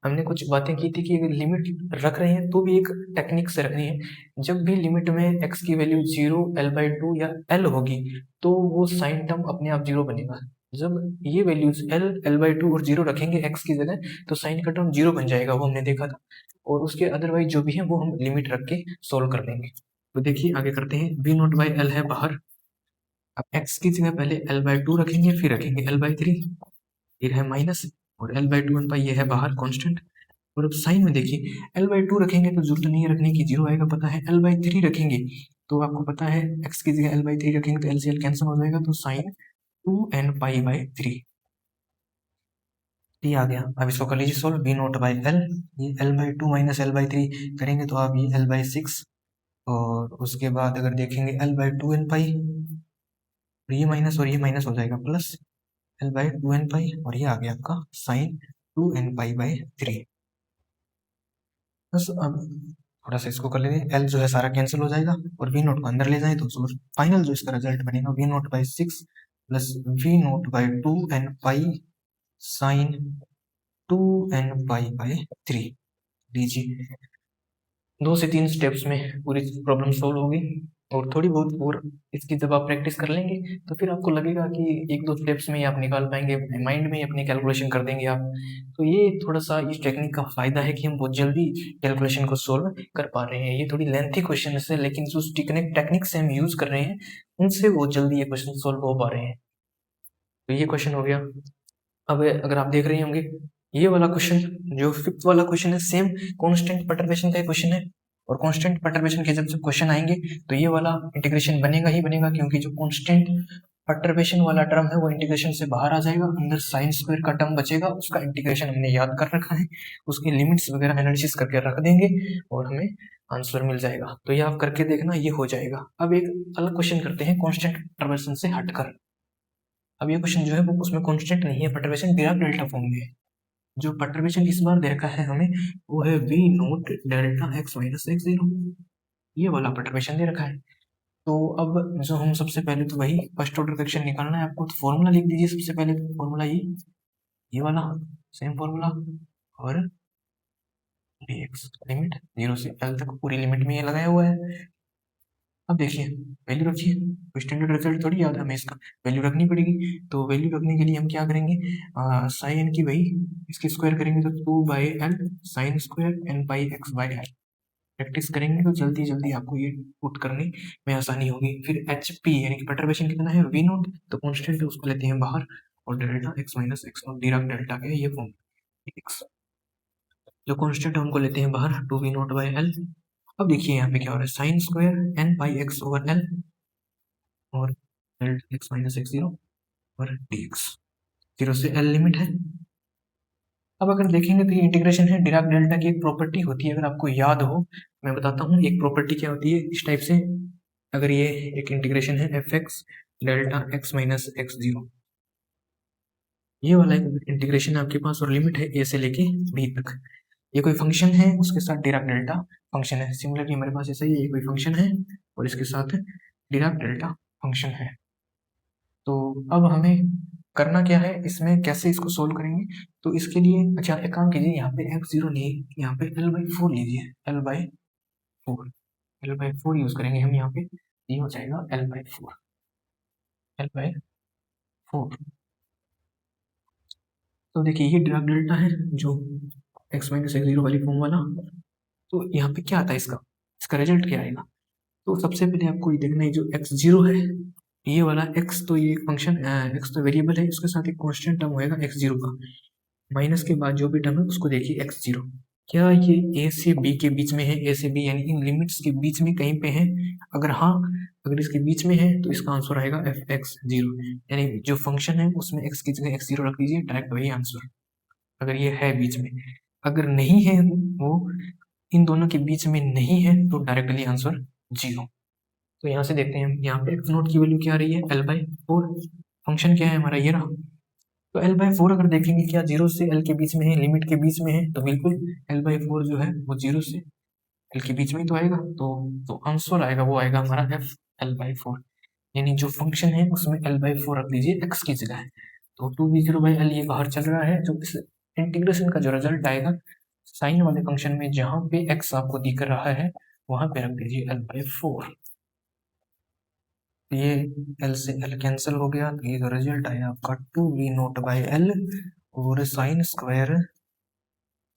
हमने कुछ बातें की थी कि अगर लिमिट रख रहे हैं तो भी एक टेक्निक से रखनी है। जब भी लिमिट में x की वैल्यू 0, L/2 या L होगी तो वो साइन टर्म अपने आप 0 बनेगा। जब ये वैल्यूज L/2 और 0 रखेंगे x की जगह तो साइन का टर्म 0 बन जाएगा, वो हमने देखा था। और उसके अदरवाइज जो भी है वो हम लिमिट रख के सोल्व कर लेंगे। तो देखिए आगे करते हैं, V0/L है बाहर, अब x की जगह पहले L/2 रखेंगे, फिर रखेंगे L/3, फिर है माइनस, और L/2 ये है बाहर कांस्टेंट। और अब साइन में देखिए L/2 रखेंगे तो जरूरत नहीं है रखने की, 0 आएगा पता है। L/3 रखेंगे तो आपको पता है x की जगह L/3 रखेंगे तो L से L कैंसिल हो जाएगा, तो साइन 2nπ/3 ये आ गया। अब इसको कर लीजिए सोल्व, V0/L, ये L/2 माइनस L/3 करेंगे तो आप ये L/6, और उसके बाद अगर देखेंगे L/2nπ, और ये माइनस हो जाएगा प्लस L/2nπ, और ये आ गया आपका साइन 2nπ/3। बस अब थोड़ा सा इसको कर लेंगे, L जो है सारा कैंसिल हो जाएगा और V0 को अंदर ले जाए तो फाइनल जो इसका रिजल्ट बनेगा V0/6 plus V0/2nπ sign 2nπ/3। लीजिए 2 से 3 स्टेप्स में पूरी प्रॉब्लम सोल्व होगी। और थोड़ी बहुत और इसकी जब आप प्रैक्टिस कर लेंगे तो फिर आपको लगेगा कि एक दो स्टेप्स में ही आप निकाल पाएंगे, माइंड में ही अपनी कैलकुलेशन कर देंगे आप। तो ये थोड़ा सा इस टेक्निक का फायदा है कि हम बहुत जल्दी कैलकुलेशन को सोल्व कर पा रहे हैं। ये थोड़ी लेंथी क्वेश्चन है, लेकिन जो टेक्निक से हम यूज कर रहे हैं उनसे बहुत जल्दी ये क्वेश्चन सोल्व हो पा रहे हैं। तो ये क्वेश्चन हो गया। अब अगर आप देख रहे होंगे ये वाला क्वेश्चन, जो फिफ्थ वाला क्वेश्चन है, सेम कांस्टेंट परटर्बेशन का क्वेश्चन है। और कांस्टेंट परटर्बेशन के जब क्वेश्चन आएंगे तो ये वाला इंटीग्रेशन बनेगा ही बनेगा, क्योंकि जो कांस्टेंट परटर्बेशन वाला टर्म है वो इंटीग्रेशन से बाहर आ जाएगा, अंदर साइन स्क्वायर का टर्म बचेगा, उसका इंटीग्रेशन हमने याद कर रखा है, उसकी लिमिट्स वगैरह एनालिसिस करके रख देंगे और हमें आंसर मिल जाएगा। तो ये आप करके देखना, ये हो जाएगा। अब एक अलग क्वेश्चन करते हैं कांस्टेंट परटर्बेशन से हटकर। अब ये क्वेश्चन जो है वो उसमें कांस्टेंट नहीं है, परटर्बेशन डिराक डेल्टा फॉर्म में है। जो परटर्बेशन इस बार दे रखा है हमें वो है v note delta x minus x zero, ये वाला परटर्बेशन दे रखा है। तो अब जो हम सबसे पहले तो वही फर्स्ट ऑर्डर क्वेश्चन निकालना है आपको, तो फॉर्मूला लिख दीजिए सबसे पहले। फॉर्मूला ये वाला सेम फॉर्मूला, और dx लिमिट 0 से l तक पूरी लिमिट में ये लगाया हुआ है। अब देखिए वैल्यू रखिए, कोई स्टैंडर्ड रिजल्ट थोड़ी याद है हमें, इसका वैल्यू रखनी पड़ेगी। तो वैल्यू रखने के लिए हम क्या करेंगे, साइन की वही इसकी स्क्वायर करेंगे तो 2/l sine square n pi x by l। Practice करेंगे तो जल्दी जल्दी आपको ये पुट करने में आसानी होगी। फिर एच पी यानी कि परटर्बेशन कितना है v नोट, तो कॉन्स्टेंट है उसको लेते हैं बाहर, और डेल्टा x माइनस एक्स और डिराक डेल्टा का ये फॉर्म x, जो कॉन्स्टेंट है उनको लेते हैं बाहर, 2v नोट बाई l। अब देखिए यहाँ पे क्या हो रहा है, साइन स्क्वायर n पाई x ओवर l और delta x minus x zero और dx 0 से l लिमिट है। अब अगर देखेंगे तो ये इंटीग्रेशन है, डिराक डेल्टा की एक प्रॉपर्टी होती है, अगर आपको याद हो मैं बताता हूँ एक प्रॉपर्टी क्या होती है इस टाइप से। अगर ये एक इंटीग्रेशन है F x delta x minus x zero, ये वाला एक इंटीग्रेशन है आपके पास और लिमिट है ए से लेके बी तक। ये कोई फंक्शन है उसके साथ डिराक डेल्टा फंक्शन है। सिमिलरली हमारे पास ऐसा ही ये कोई फंक्शन है और इसके साथ डिराक डेल्टा फंक्शन है। तो अब हमें करना क्या है, इसमें कैसे इसको सोल्व करेंगे, तो इसके लिए अच्छा एक काम कीजिए, यहाँ पे एक्स जीरो नहीं, यहाँ पे एल बाई फोर लीजिए, L by four, L by four use करेंगे हम यहाँ पे, ये हो जाएगा L by four, L by four. तो देखिए ये डिराक डेल्टा है जो एक्स माइनस एक्स जीरो वाली फॉर्म वाला। तो यहाँ पे क्या आता है इसका, इसका रिजल्ट क्या आएगा। तो सबसे पहले आपको ये देखना है जो एक्स जीरो है, ये वाला एक्स तो ये फंक्शन एक्स तो वेरिएबल है, उसके साथ एक कांस्टेंट टर्म होएगा एक्स जीरो का, माइनस के बाद जो भी टर्म है उसको देखिए एक्स जीरो। क्या ये ए से बी के बीच में है, ए से बी यानी इन लिमिट्स के बीच में कहीं पे है, अगर हाँ, अगर इसके बीच में है तो इसका आंसर आएगा एफ एक्स जीरो, यानी जो फंक्शन है उसमें एक्स की जगह एक्स जीरो रख दीजिए, डायरेक्ट वही आंसर। अगर ये है बीच में, अगर नहीं है वो इन दोनों के बीच में नहीं है तो डायरेक्टली आंसर जीरो। तो यहाँ से देखते हैं हम, यहाँ पे एक्स नोट की वैल्यू क्या आ रही है, एल बाई फोर, फंक्शन क्या है हमारा ये रहा। तो एल बाई फोर अगर देखेंगे क्या जीरो से एल के बीच में है, लिमिट के बीच में है, तो बिल्कुल एल बाई फोर जो है वो जीरो से एल के बीच में ही तो आएगा। तो आंसर आएगा वो आएगा हमारा एफ एल बाई फोर, यानी जो फंक्शन है उसमें एल बाई फोर रख दीजिए एक्स की जगह है। तो two B zero by L ये बाहर चल रहा है, जो इस इंटीग्रेशन का जो रिजल्ट आएगा साइन वाले फंक्शन में जहां पे एक्स आपको दिख रहा है वहां पे रख दीजिए एल बाई फोर। ये एल से एल कैंसिल हो गया, तो ये जो रिजल्ट आया आपका two we naught by L और sine square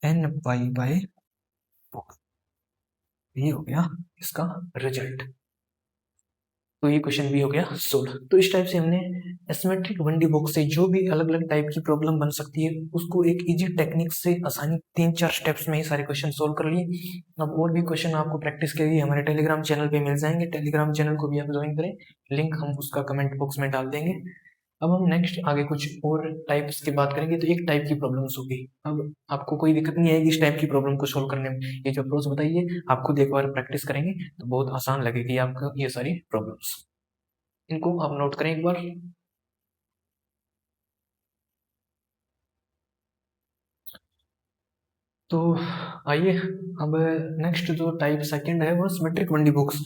n pi by four, ये हो गया इसका रिजल्ट। तो ये क्वेश्चन भी हो गया सोल्व। तो इस टाइप से हमने एसिमेट्रिक 1D बॉक्स से जो भी अलग अलग टाइप की प्रॉब्लम बन सकती है उसको एक इजी टेक्निक से आसानी 3-4 स्टेप्स में ही सारे क्वेश्चन सोल्व कर लिए। अब और भी क्वेश्चन आपको प्रैक्टिस के लिए हमारे टेलीग्राम चैनल पे मिल जाएंगे, टेलीग्राम चैनल को भी आप ज्वाइन करें, लिंक हम उसका कमेंट बॉक्स में डाल देंगे। अब हम नेक्स्ट आगे कुछ और टाइप्स की बात करेंगे। तो एक टाइप की प्रॉब्लम्स होगी, अब आपको कोई दिक्कत नहीं आएगी इस टाइप की प्रॉब्लम को सोल्व करने में। ये जो अप्रोच बताइए आप खुद एक बार प्रैक्टिस करेंगे तो बहुत आसान लगेगी आपको ये सारी प्रॉब्लम्स। इनको आप नोट करें एक बार। तो आइए अब नेक्स्ट जो टाइप सेकंड है वो सिमेट्रिक 1D बॉक्स।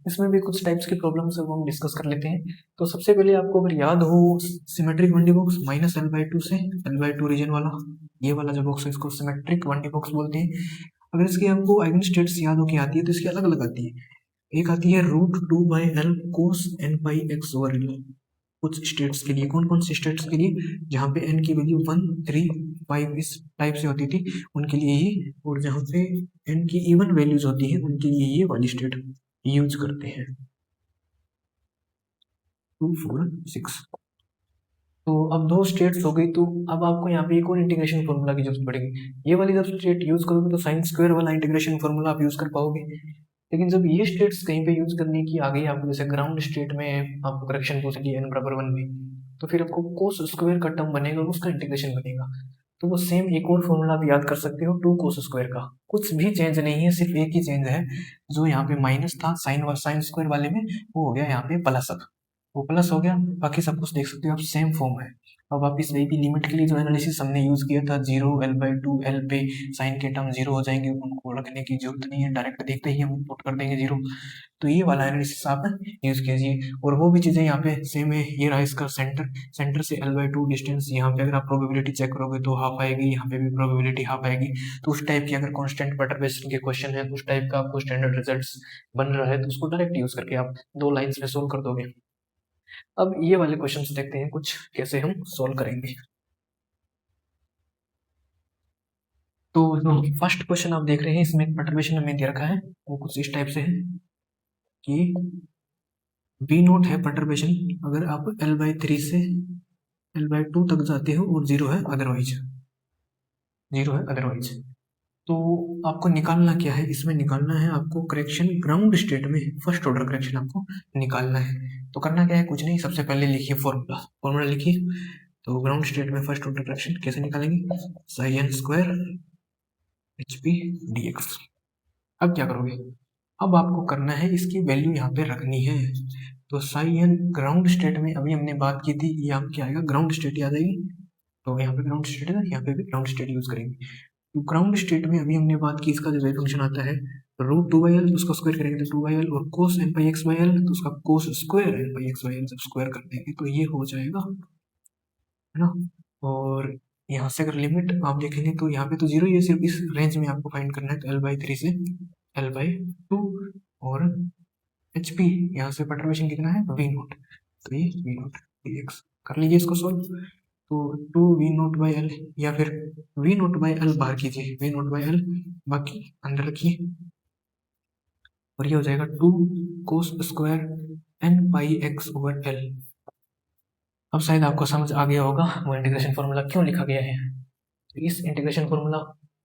इसमें भी कुछ टाइप्स की प्रॉब्लम्स है वो हम डिस्कस कर लेते हैं। तो सबसे पहले आपको अगर याद हो symmetric 1D box minus L by two से एल बाई टू रीजन वाला, ये वाला जो बॉक्स है इसको सिमेट्रिक 1D बॉक्स बोलते हैं। अगर इसकी आपको आइगन स्टेट्स याद हो के आती है तो इसकी अलग अलग आती है। एक आती है √2/L cos n πx/L। कुछ स्टेट्स के लिए, कौन कौन से स्टेट्स के लिए, जहाँ पे n की वैल्यू 1, 3, 5 इस टाइप से होती थी उनके लिए ये, और जहाँ पे n की इवन वैल्यूज होती है उनके लिए ये वाली स्टेट यूज करते हैं। 2, 4, 6। तो अब दो स्टेट्स हो गई, तो अब आपको यहाँ पे एक और इंटीग्रेशन फॉर्मूला की जरूरत पड़ेगी। ये वाली जब स्टेट यूज करोगे तो साइन स्क्वायर वाला इंटीग्रेशन फॉर्मूला आप यूज कर पाओगे, लेकिन जब ये स्टेट्स कहीं पे यूज करने की आ गई आपको, जैसे ग्राउंड स्टेट में आपको करेक्शन पूछ ली n=1 में, तो फिर आपको कोस स्क्वायर का टर्म बनेगा, उसका इंटीग्रेशन बनेगा। तो वो सेम एक और फॉर्मूला आप याद कर सकते हो 2 कोस स्क्वायर का, कुछ भी चेंज नहीं है, सिर्फ एक ही चेंज है, जो यहाँ पे माइनस था साइन स्क्वायर वाले में, वो हो गया यहाँ पे प्लस। अब वो प्लस हो गया, बाकी सब कुछ देख सकते हो आप सेम फॉर्म है। अब आप इस वे की लिमिट के लिए जो एनालिसिस हमने यूज किया था 0 L/2 L पे साइन के टर्म 0 हो जाएंगे, उनको रखने की जरूरत नहीं है, डायरेक्ट देखते ही हम पुट कर देंगे 0। तो ये वाला एनालिसिस आप यूज कीजिए, और वो भी चीजें यहाँ पे सेम है। ये रहा इसका सेंटर से L/2 डिस्टेंस, यहाँ पे अगर आप प्रोबेबिलिटी चेक करोगे तो हाफ आएगी, यहाँ पे भी प्रोबेबिलिटी हाफ आएगी। तो उस टाइप की अगर कांस्टेंट परटर्बेशन के क्वेश्चन है, उस टाइप का आपको स्टैंडर्ड रिजल्ट्स बन रहा है, तो उसको डायरेक्ट यूज करके आप 2 लाइन्स में सोल्व कर दोगे। अब ये वाले क्वेश्चंस देखते हैं कुछ कैसे हम सोल्व करेंगे। तो जो फर्स्ट क्वेश्चन आप देख रहे हैं, इसमें एक परटर्बेशन हमें दे रखा है, वो कुछ इस टाइप से है कि V0 है परटर्बेशन, अगर आप L/3 से L/2 तक जाते हो और 0 है अदरवाइज, 0 है अदरवाइज। तो आपको निकालना क्या है, इसमें निकालना है आपको करेक्शन ग्राउंड स्टेट में, फर्स्ट ऑर्डर करेक्शन आपको निकालना है। तो करना क्या है, कुछ नहीं, सबसे पहले लिखिए फॉर्मूला लिखिए। तो ग्राउंड स्टेट में फर्स्ट ऑर्डर करेक्शन कैसे निकालेंगे, sin² HP/dx। अब क्या करोगे, अब आपको करना है इसकी वैल्यू यहाँ पे रखनी है। तो sin ग्राउंड स्टेट में अभी हमने बात की थी, ये आपको क्या आएगा, ग्राउंड स्टेट याद आएगी। तो यहाँ पे ग्राउंड स्टेट है ना, यहाँ पे भी ग्राउंड स्टेट यूज करेंगे। तो ग्राउंड स्टेट में अभी हमने बात की, इसका जो वेव फंक्शन आता है √2/L, उसका स्क्वायर करेंगे तो 2/L, और cos n πx/L तो उसका cos स्क्वायर n πx/L जब स्क्वायर कर देंगे तो ये हो जाएगा, है ना। और यहाँ से अगर लिमिट आप देखेंगे तो यहाँ पे तो 0 ही है, सिर्फ इस रेंज में आपको फाइंड करना है। तो L/3 से L/2, और HP यहाँ से परटर्बेशन कितना है V0, तो ये V0 dx कर लीजिए इसको सोल्व। तो 2V0/L, या फिर V0/L बाहर कीजिए, V0/L बाकी अंदर रखिए, और ये हो जाएगा 2 cos स्क्वायर n πx/L। अब शायद आपको समझ आ गया होगा वो इंटीग्रेशन फॉर्मूला क्यों लिखा गया है। तो इस इंटीग्रेशन फॉर्मूला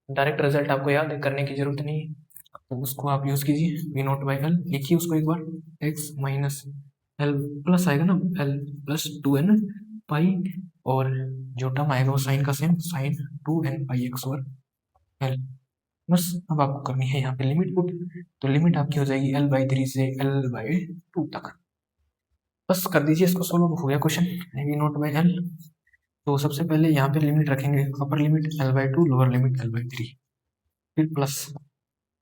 डायरेक्ट रिजल्ट आपको याद करने की जरूरत नहीं है, तो उसको आप यूज कीजिए। V0/L लिखिए उसको एक बार, x माइनस L प्लस आएगा ना, L+2n π, और जो टर्म आएगा वो साइन का सेम, साइन 2n πx/L। बस अब आपको करनी है यहाँ पे लिमिट पुट, तो लिमिट आपकी हो जाएगी L/3 से L/2 तक। बस कर दीजिए इसको सोल्व, हो गया क्वेश्चन V0/L। तो सबसे पहले यहाँ पे लिमिट रखेंगे, upper limit L/2, lower limit L/3, फिर प्लस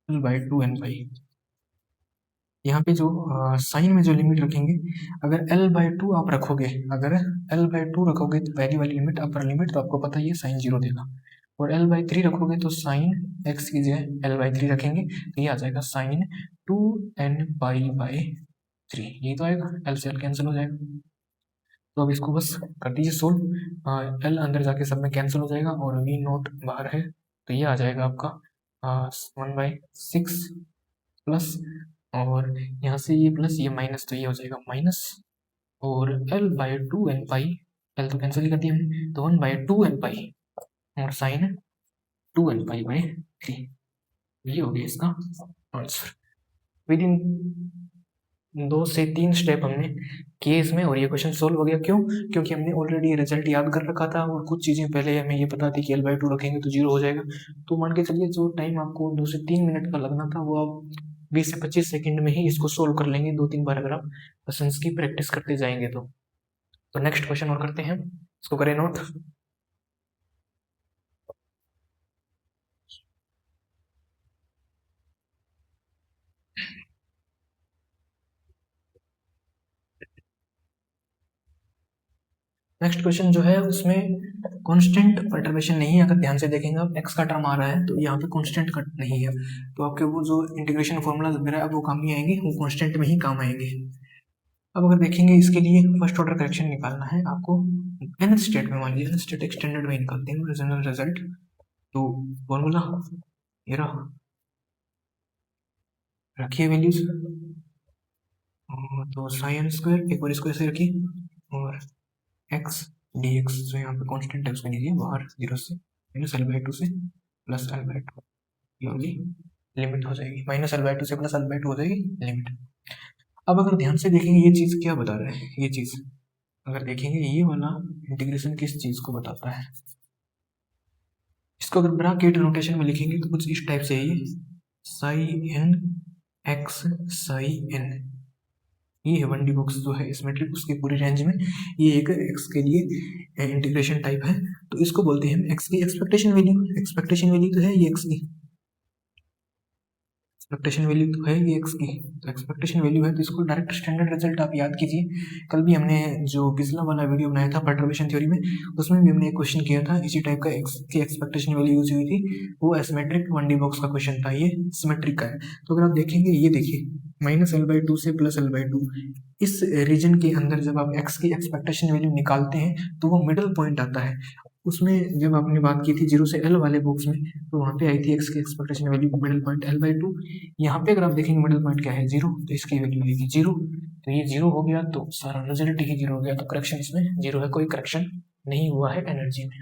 L/2n π। यहाँ पे जो साइन में जो लिमिट रखेंगे, अगर L/2 आप रखोगे, अगर L/2 रखोगे तो पहली वाली लिमिट अपर लिमिट तो आपको पता ही है साइन 0 देगा, और L/3 रखोगे तो साइन x की जगह L/3 रखेंगे तो ये आ जाएगा साइन 2n π/3, यही तो आएगा, L से L कैंसिल हो जाएगा। तो अब इसको बस कर दीजिए सोल्व, L अंदर जाके सब में कैंसिल हो जाएगा, और V0 बाहर है, तो ये आ जाएगा आपका 1/6 प्लस, और यहाँ से ये प्लस ये माइनस, तो ये हो जाएगा माइनस, और L/2n π, L तो कैंसिल ही कर दिया हमने, तो 1/2n π, और साइन 2n π/3, ये हो गया इसका आंसर। विद इन 2 से 3 स्टेप हमने किए इसमें, और ये क्वेश्चन सोल्व हो गया। क्यों, क्योंकि हमने ऑलरेडी रिजल्ट याद कर रखा था, और कुछ चीज़ें पहले हमें ये पता थी कि L/2 रखेंगे तो 0 हो जाएगा। तो मान के चलिए जो टाइम आपको 2 से 3 मिनट का लगना था, वो आप 20 से 25 सेकंड में ही इसको सोल्व कर लेंगे, 2-3 बार अगर आप क्वेश्चंस की प्रैक्टिस करते जाएंगे तो नेक्स्ट क्वेश्चन और करते हैं, इसको करें नोट। नेक्स्ट क्वेश्चन जो है उसमें कांस्टेंट परटर्बेशन नहीं है। अगर ध्यान से देखेंगे आप एक्स का टर्म आ रहा है तो यहाँ पे कांस्टेंट कट नहीं है, तो आपके वो जो इंटीग्रेशन फॉर्मूला वगैरह अब वो काम नहीं आएंगे, वो कांस्टेंट में ही काम आएंगे। अब अगर देखेंगे इसके लिए फर्स्ट ऑर्डर करेक्शन निकालना है आपको nth स्टेट में, मान लीजिए nth स्टेट एक्सटेंडेड में निकालते हैं जनरल रिजल्ट। तो फॉर्मूला ये रहा, रखिए वैल्यूज, तो साइन स्क्वायर एक बार इसको ऐसे रखिए और एक्स डी एक्स जो यहाँ पे कॉन्स्टेंट है उसको लीजिए बाहर 0 से -L/2 से प्लस L/2, ये होगी लिमिट हो जाएगी, -L/2 से प्लस L/2 हो जाएगी लिमिट। अब अगर ध्यान से देखेंगे ये चीज़ क्या बता रहा है, ये चीज़ अगर देखेंगे ये वाला इंटीग्रेशन किस चीज़ को बताता है, इसको अगर ब्रैकेट नोटेशन में लिखेंगे तो कुछ इस टाइप से है, ये sin x sin, ये है 1D बॉक्स जो है सिमेट्रिक उसकी पूरी रेंज में, ये एक x के लिए इंटीग्रेशन टाइप है। तो इसको बोलते हैं x की एक्सपेक्टेशन वैल्यू, एक्सपेक्टेशन वैल्यू तो है ये x की, एक्सपेक्टेशन वैल्यू तो है ये x की, तो एक्सपेक्टेशन वैल्यू है तो इसको डायरेक्ट स्टैंडर्ड रिजल्ट आप याद कीजिए। कल भी हमने जो पिछला वाला वीडियो बनाया था परटर्बेशन थ्योरी में, उसमें भी हमने एक क्वेश्चन किया था इसी टाइप का, x की एक्सपेक्टेशन वैल्यू यूज हुई थी, वो एसिमेट्रिक 1D बॉक्स का क्वेश्चन था, ये सिमेट्रिक का है। तो अगर आप देखेंगे ये देखिए -L/2 से प्लस L/2, इस रीजन के अंदर जब आप x की एक्सपेक्टेशन वैल्यू निकालते हैं तो वो मिडल पॉइंट आता है। उसमें जब आपने बात की थी 0 से L वाले बॉक्स में, तो वहाँ पे आई थी x की expectation value middle point L/2। यहाँ पे अगर आप देखेंगे मिडल पॉइंट क्या है 0, तो इसकी वैल्यू आएगी 0, तो ये 0 हो गया तो सारा रिजल्ट ही 0 हो गया, तो करेक्शन इसमें 0 है, कोई करेक्शन नहीं हुआ है एनर्जी में।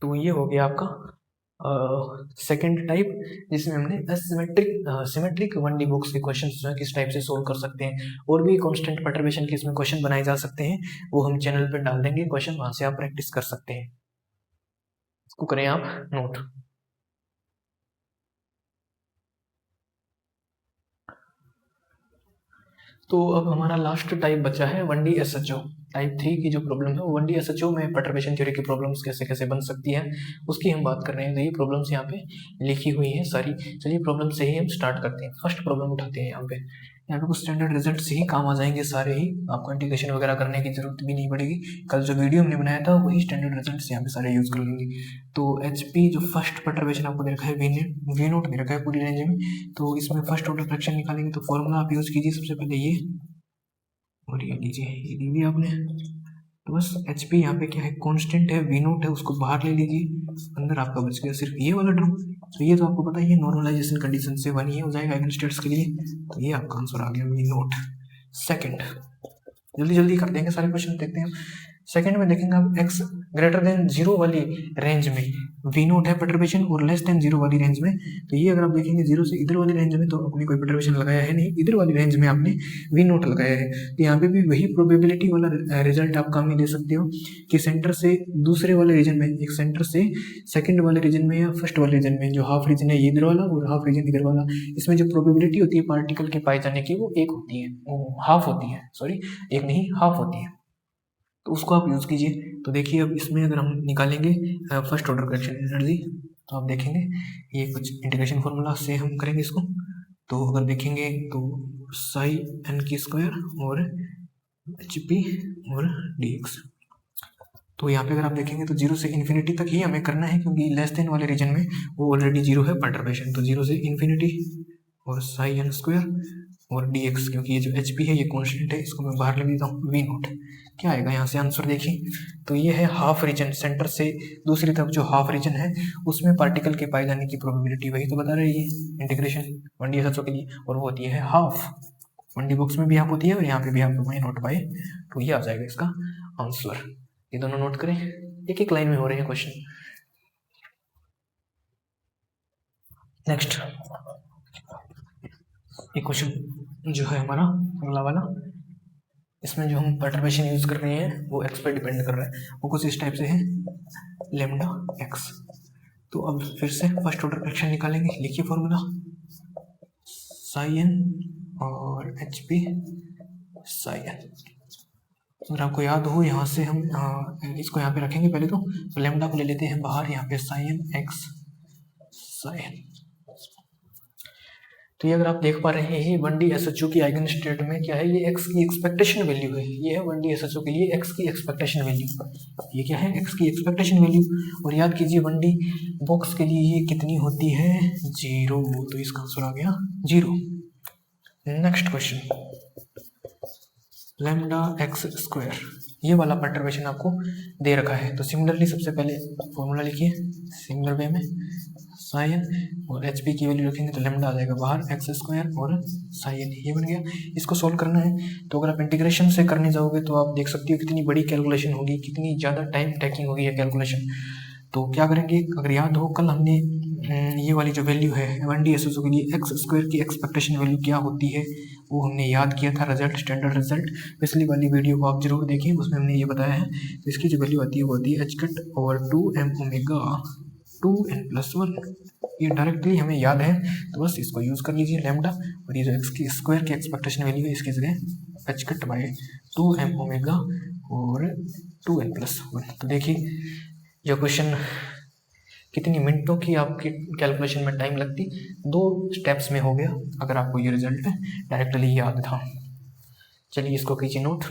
तो ये हो गया आपका सेकेंड टाइप, जिसमें हमने सिमेट्रिक 1D बॉक्स के क्वेश्चन जो है किस टाइप से सोल्व कर सकते हैं। और भी कांस्टेंट परटर्बेशन के इसमें क्वेश्चन बनाए जा सकते हैं, वो हम चैनल पर डाल देंगे क्वेश्चन, वहां से आप प्रैक्टिस कर सकते हैं, इसको करें आप नोट। तो अब हमारा लास्ट टाइप बचा है 1D SHO। टाइप 3 की जो प्रॉब्लम है वो 1D SHO में परटर्बेशन थ्योरी की प्रॉब्लम्स कैसे कैसे बन सकती है उसकी हम बात कर रहे हैं। तो ये प्रॉब्लम्स यहाँ पे लिखी हुई है सारी। चलिए प्रॉब्लम से ही हम स्टार्ट करते हैं। फर्स्ट प्रॉब्लम उठाते हैं। यहाँ पे कुछ स्टैंडर्ड रिजल्ट से ही काम आ जाएंगे सारे ही, आपको इंटीग्रेशन वगैरह करने की जरूरत भी नहीं पड़ेगी। कल जो वीडियो हमने बनाया था वही स्टैंडर्ड रिजल्ट यहाँ पे सारे यूज कर लेंगे। तो HP जो फर्स्ट परटर्बेशन आपको दे रखा है V नोट दे रखा है पूरी रेंज में, तो इसमें फर्स्ट ऑर्डर फ्रैक्शन निकालेंगे तो फॉर्मूला आप यूज कीजिए सबसे पहले ये, और ये लीजिए, ये ली दी आपने। तो बस HP यहाँ पे क्या है कांस्टेंट है, V नोट है, उसको बाहर ले लीजिए, अंदर आपका बच गया सिर्फ ये वाला टर्म। तो ये तो आपको पता ही है नॉर्मलाइजेशन कंडीशन से 1 ही हो जाएगा आइगन स्टेट्स के लिए, तो ये आपका आंसर आ गया V नोट। सेकंड जल्दी जल्दी कर देंगे सारे क्वेश्चन, देखते हैं। सेकंड में देखेंगे आप x ग्रेटर देन 0 वाली रेंज में V नोट है परटर्बेशन, और लेस देन 0 वाली रेंज में, तो ये अगर आप देखेंगे 0 से इधर वाली रेंज में तो आपने कोई परटर्बेशन लगाया है नहीं, इधर वाली रेंज में आपने V नोट लगाया है। तो यहाँ पे भी वही प्रोबेबिलिटी वाला रिजल्ट आप काम में ले सकते हो कि सेंटर से दूसरे वाले रीजन में, एक सेंटर से सेकंड वाले रीजन में या फर्स्ट वाले रीजन में, जो हाफ रीजन है ये इधर वाला और हाफ रीजन इधर वाला, इसमें जो प्रोबेबिलिटी होती है पार्टिकल के पाए जाने की वो एक होती है, वो हाफ होती है, सॉरी एक नहीं हाफ होती है, तो उसको आप यूज़ कीजिए। तो देखिए अब इसमें अगर हम निकालेंगे फर्स्ट ऑर्डर करेक्शन एनर्जी, तो आप देखेंगे ये कुछ इंटीग्रेशन फॉर्मूला से हम करेंगे इसको। तो अगर देखेंगे तो साई एन की स्क्वायर और HP और dx, तो यहाँ पे अगर आप देखेंगे तो 0 से इन्फिनिटी तक ही हमें करना है, क्योंकि लेस देन वाले रीजन में वो ऑलरेडी 0 है परटर्बेशन। तो 0 से इन्फिनिटी और साई एन स्क्वायर और dx, क्योंकि ये जो HP है ये कॉन्स्टेंट है, इसको मैं बाहर ले लेता हूँ V नोट। क्या आएगा यहाँ से आंसर देखिए, तो ये है हाफ रीजन, सेंटर से दूसरी तरफ जो हाफ रीजन है उसमें पार्टिकल के पाए जाने की प्रोबेबिलिटी वही तो बता रही है इंटीग्रेशन 1D SHO के लिए, और वो होती है हाफ। 1D बॉक्स में भी हाफ होती है और यहाँ पे भी हाफ V नोट बाय, तो ये आ जाएगा इसका आंसर। ये दोनों नोट करें, एक एक लाइन में हो रहे हैं क्वेश्चन। नेक्स्ट एक क्वेश्चन जो है हमारा अगला वाला, इसमें जो हम परटर्बेशन यूज कर रहे हैं वो x पर डिपेंड कर रहा है, वो कुछ इस टाइप से है लेमडा x। तो अब फिर से फर्स्ट ऑर्डर करेक्शन निकालेंगे, लिखिए फॉर्मूला साइन और HP साइन। अगर आपको याद हो यहाँ से हम इसको यहाँ पे रखेंगे पहले, तो लेमडा को ले लेते हैं बाहर, यहाँ पे साइन x साइन। तो ये अगर आप देख पा रहे हैं, ये 1D SHO की आइगन स्टेट में क्या है, ये x की एक्सपेक्टेशन वैल्यू है। ये है 1D SHO के लिए x की एक्सपेक्टेशन वैल्यू। ये क्या है, x की एक्सपेक्टेशन वैल्यू। और याद कीजिए 1D बॉक्स के लिए ये कितनी होती है, 0। तो इसका आंसर आ गया 0। Next question, lambda x square, ये वाला परटर्बेशन आपको दे रखा है। तो सिमिलरली सबसे पहले फॉर्मूला लिखिए सिमिलर वे में, साइन और एच पी की वैल्यू रखेंगे तो लैम्डा आ जाएगा बाहर, एक्स स्क्वायर और साइन, ये बन गया। इसको सॉल्व करना है, तो अगर आप इंटीग्रेशन से करने जाओगे तो आप देख सकते हो कितनी बड़ी कैलकुलेशन होगी, कितनी ज़्यादा टाइम टेकिंग होगी ये कैलकुलेशन। तो क्या करेंगे, अगर याद हो कल हमने ये वाली जो वैल्यू है 1D SHO के लिए एक्स स्क्वायर की एक्सपेक्टेशन वैल्यू क्या होती है वो हमने याद किया था, रिजल्ट स्टैंडर्ड रिजल्ट। पिछली वाली वीडियो को आप जरूर देखें, उसमें हमने ये बताया है। तो इसकी जो वैल्यू आती है वो होती है h cut over 2m omega 2n+1। ये डायरेक्टली हमें याद है, तो बस इसको यूज़ कर लीजिए लैम्डा, और ये जो एक्स की स्क्वायर की एक्सपेक्टेशन वैल्यू है इसकी जगह h cut by 2m omega और 2n+1। तो देखिए यह क्वेश्चन कितनी मिनटों की आपकी कैलकुलेशन में टाइम लगती, 2 स्टेप्स में हो गया अगर आपको ये रिजल्ट डायरेक्टली याद था। चलिए इसको कीजिए नोट।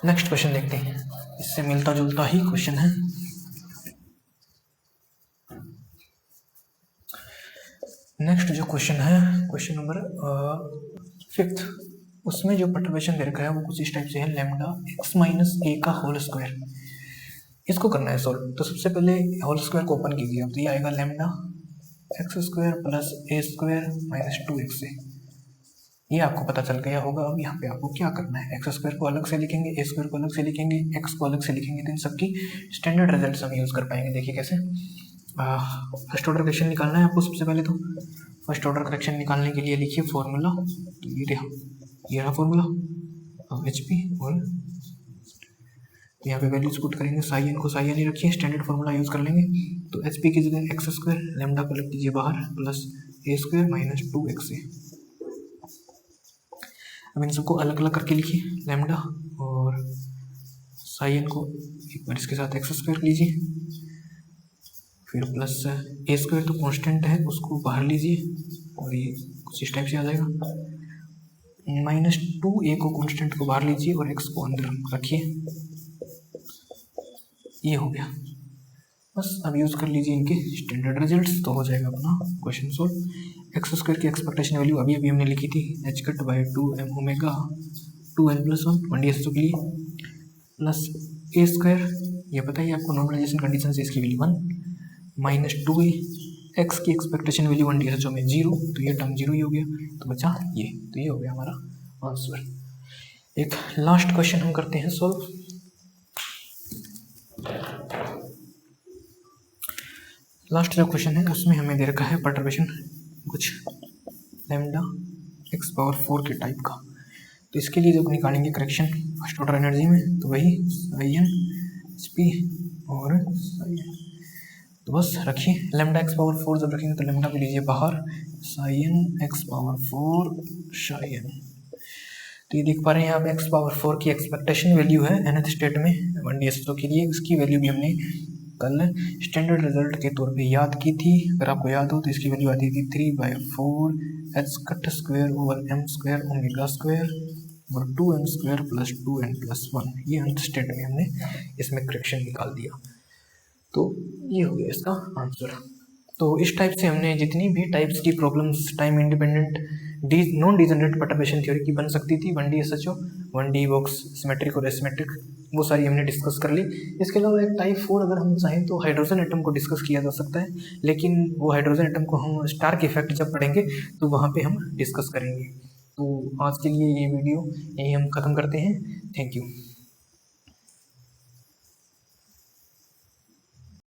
नेक्स्ट क्वेश्चन देखते हैं, इससे मिलता जुलता ही क्वेश्चन है। नेक्स्ट जो क्वेश्चन है, क्वेश्चन नंबर 5, उसमें जो परटर्बेशन दे रखा है वो कुछ इस टाइप से है, लैम्डा x माइनस ए का होल स्क्वायर। इसको करना है सॉल्व। तो सबसे पहले होल स्क्वायर को ओपन कीजिए, तो ये आएगा लैम्डा एक्स स्क्वायर प्लस ए स्क्वायर माइनस 2x से। ये आपको पता चल गया होगा। अब यहाँ पे आपको क्या करना है, एक्स स्क्वायर को अलग से लिखेंगे, ए स्क्वायर को अलग से लिखेंगे, एक्स को अलग से लिखेंगे, तो इन सबकी स्टैंडर्ड रिजल्ट हम यूज़ कर पाएंगे। देखिए कैसे, फर्स्ट ऑर्डर करेक्शन निकालना है आपको सबसे पहले। तो फर्स्ट ऑर्डर करेक्शन निकालने के लिए लिखिए फॉर्मूला, तो ये रहा फॉर्मूला एच पी, और यहाँ पे वैल्यूज पुट करेंगे, साई एन को साई एन ही रखिए, स्टैंडर्ड फॉर्मूला यूज़ कर लेंगे। तो एच पी की जगह एक्स स्क्वायर, लैम्डा को लिख दीजिए बाहर, प्लस ए स्क्वायर माइनस 2x से। अब इन सबको अलग अलग करके लिखिए, लैम्डा और साई एन को एक बार इसके साथ एक्स स्क्वायर लीजिए, फिर प्लस ए स्क्वायर तो कांस्टेंट है उसको बाहर लीजिए, और ये कुछ इस टाइप से आ जाएगा, माइनस 2a को कांस्टेंट को बाहर लीजिए और x को अंदर रखिए, ये हो गया। बस अब यूज़ कर लीजिए इनके स्टैंडर्ड रिजल्ट्स, तो हो जाएगा अपना क्वेश्चन सॉल्व। एक्स स्क्वायर की एक्सपेक्टेशन वैल्यू अभी अभी हमने लिखी थी, H cut by 2m omega 2n+1 1D SHO के लिए, प्लस ए स्क्वायर, ये पता ही आपको नॉर्मलाइजेशन कंडीशन से इसकी वैल्यू 1, माइनस 2a, एक्स की एक्सपेक्टेशन वैल्यू 1D SHO में 0, तो ये टर्म 0 ही हो गया, तो बचा ये, तो ये हो गया हमारा आंसर। एक लास्ट क्वेश्चन हम करते हैं सॉल्व। लास्ट जो क्वेश्चन है उसमें हमें दे रखा है परटर्बेशन कुछ लैम्डा एक्स पावर 4 के टाइप का। तो इसके लिए जब निकालेंगे करेक्शन फर्स्ट ऑर्डर एनर्जी में, तो वही साई एन एच पी और साई एन, तो बस रखिए लैम्डा एक्स पावर 4 जब रखेंगे तो लैम्डा को लीजिए बाहर, psi N X power 4 psi N. तो ये देख पा रहे हैं आप एक्स पावर 4 की एक्सपेक्टेशन वैल्यू है nth स्टेट में 1D SHO के लिए। उसकी वैल्यू भी हमने कल स्टैंडर्ड रिजल्ट के तौर पे याद की थी, अगर आपको याद हो तो इसकी वैल्यू आती थी 3/4 H cut square over m square omega square और 2m स्क्वायर प्लस 2n+1। ये nth स्टेट में हमने इसमें करेक्शन निकाल दिया, तो ये हो गया इसका आंसर। तो इस टाइप से हमने जितनी भी टाइप्स की problems time independent non degenerate perturbation theory की बन सकती थी 1D SHO, 1D box, symmetric और एसिमेट्रिक, वो सारी हमने डिस्कस कर ली। इसके अलावा एक टाइप 4 अगर हम चाहें तो हाइड्रोजन एटम को डिस्कस किया जा सकता है, लेकिन वो हाइड्रोजन एटम को हम स्टार्क इफेक्ट जब पढ़ेंगे तो वहाँ पे हम डिस्कस करेंगे। तो आज के लिए ये वीडियो यही हम ख़त्म करते हैं। Thank you.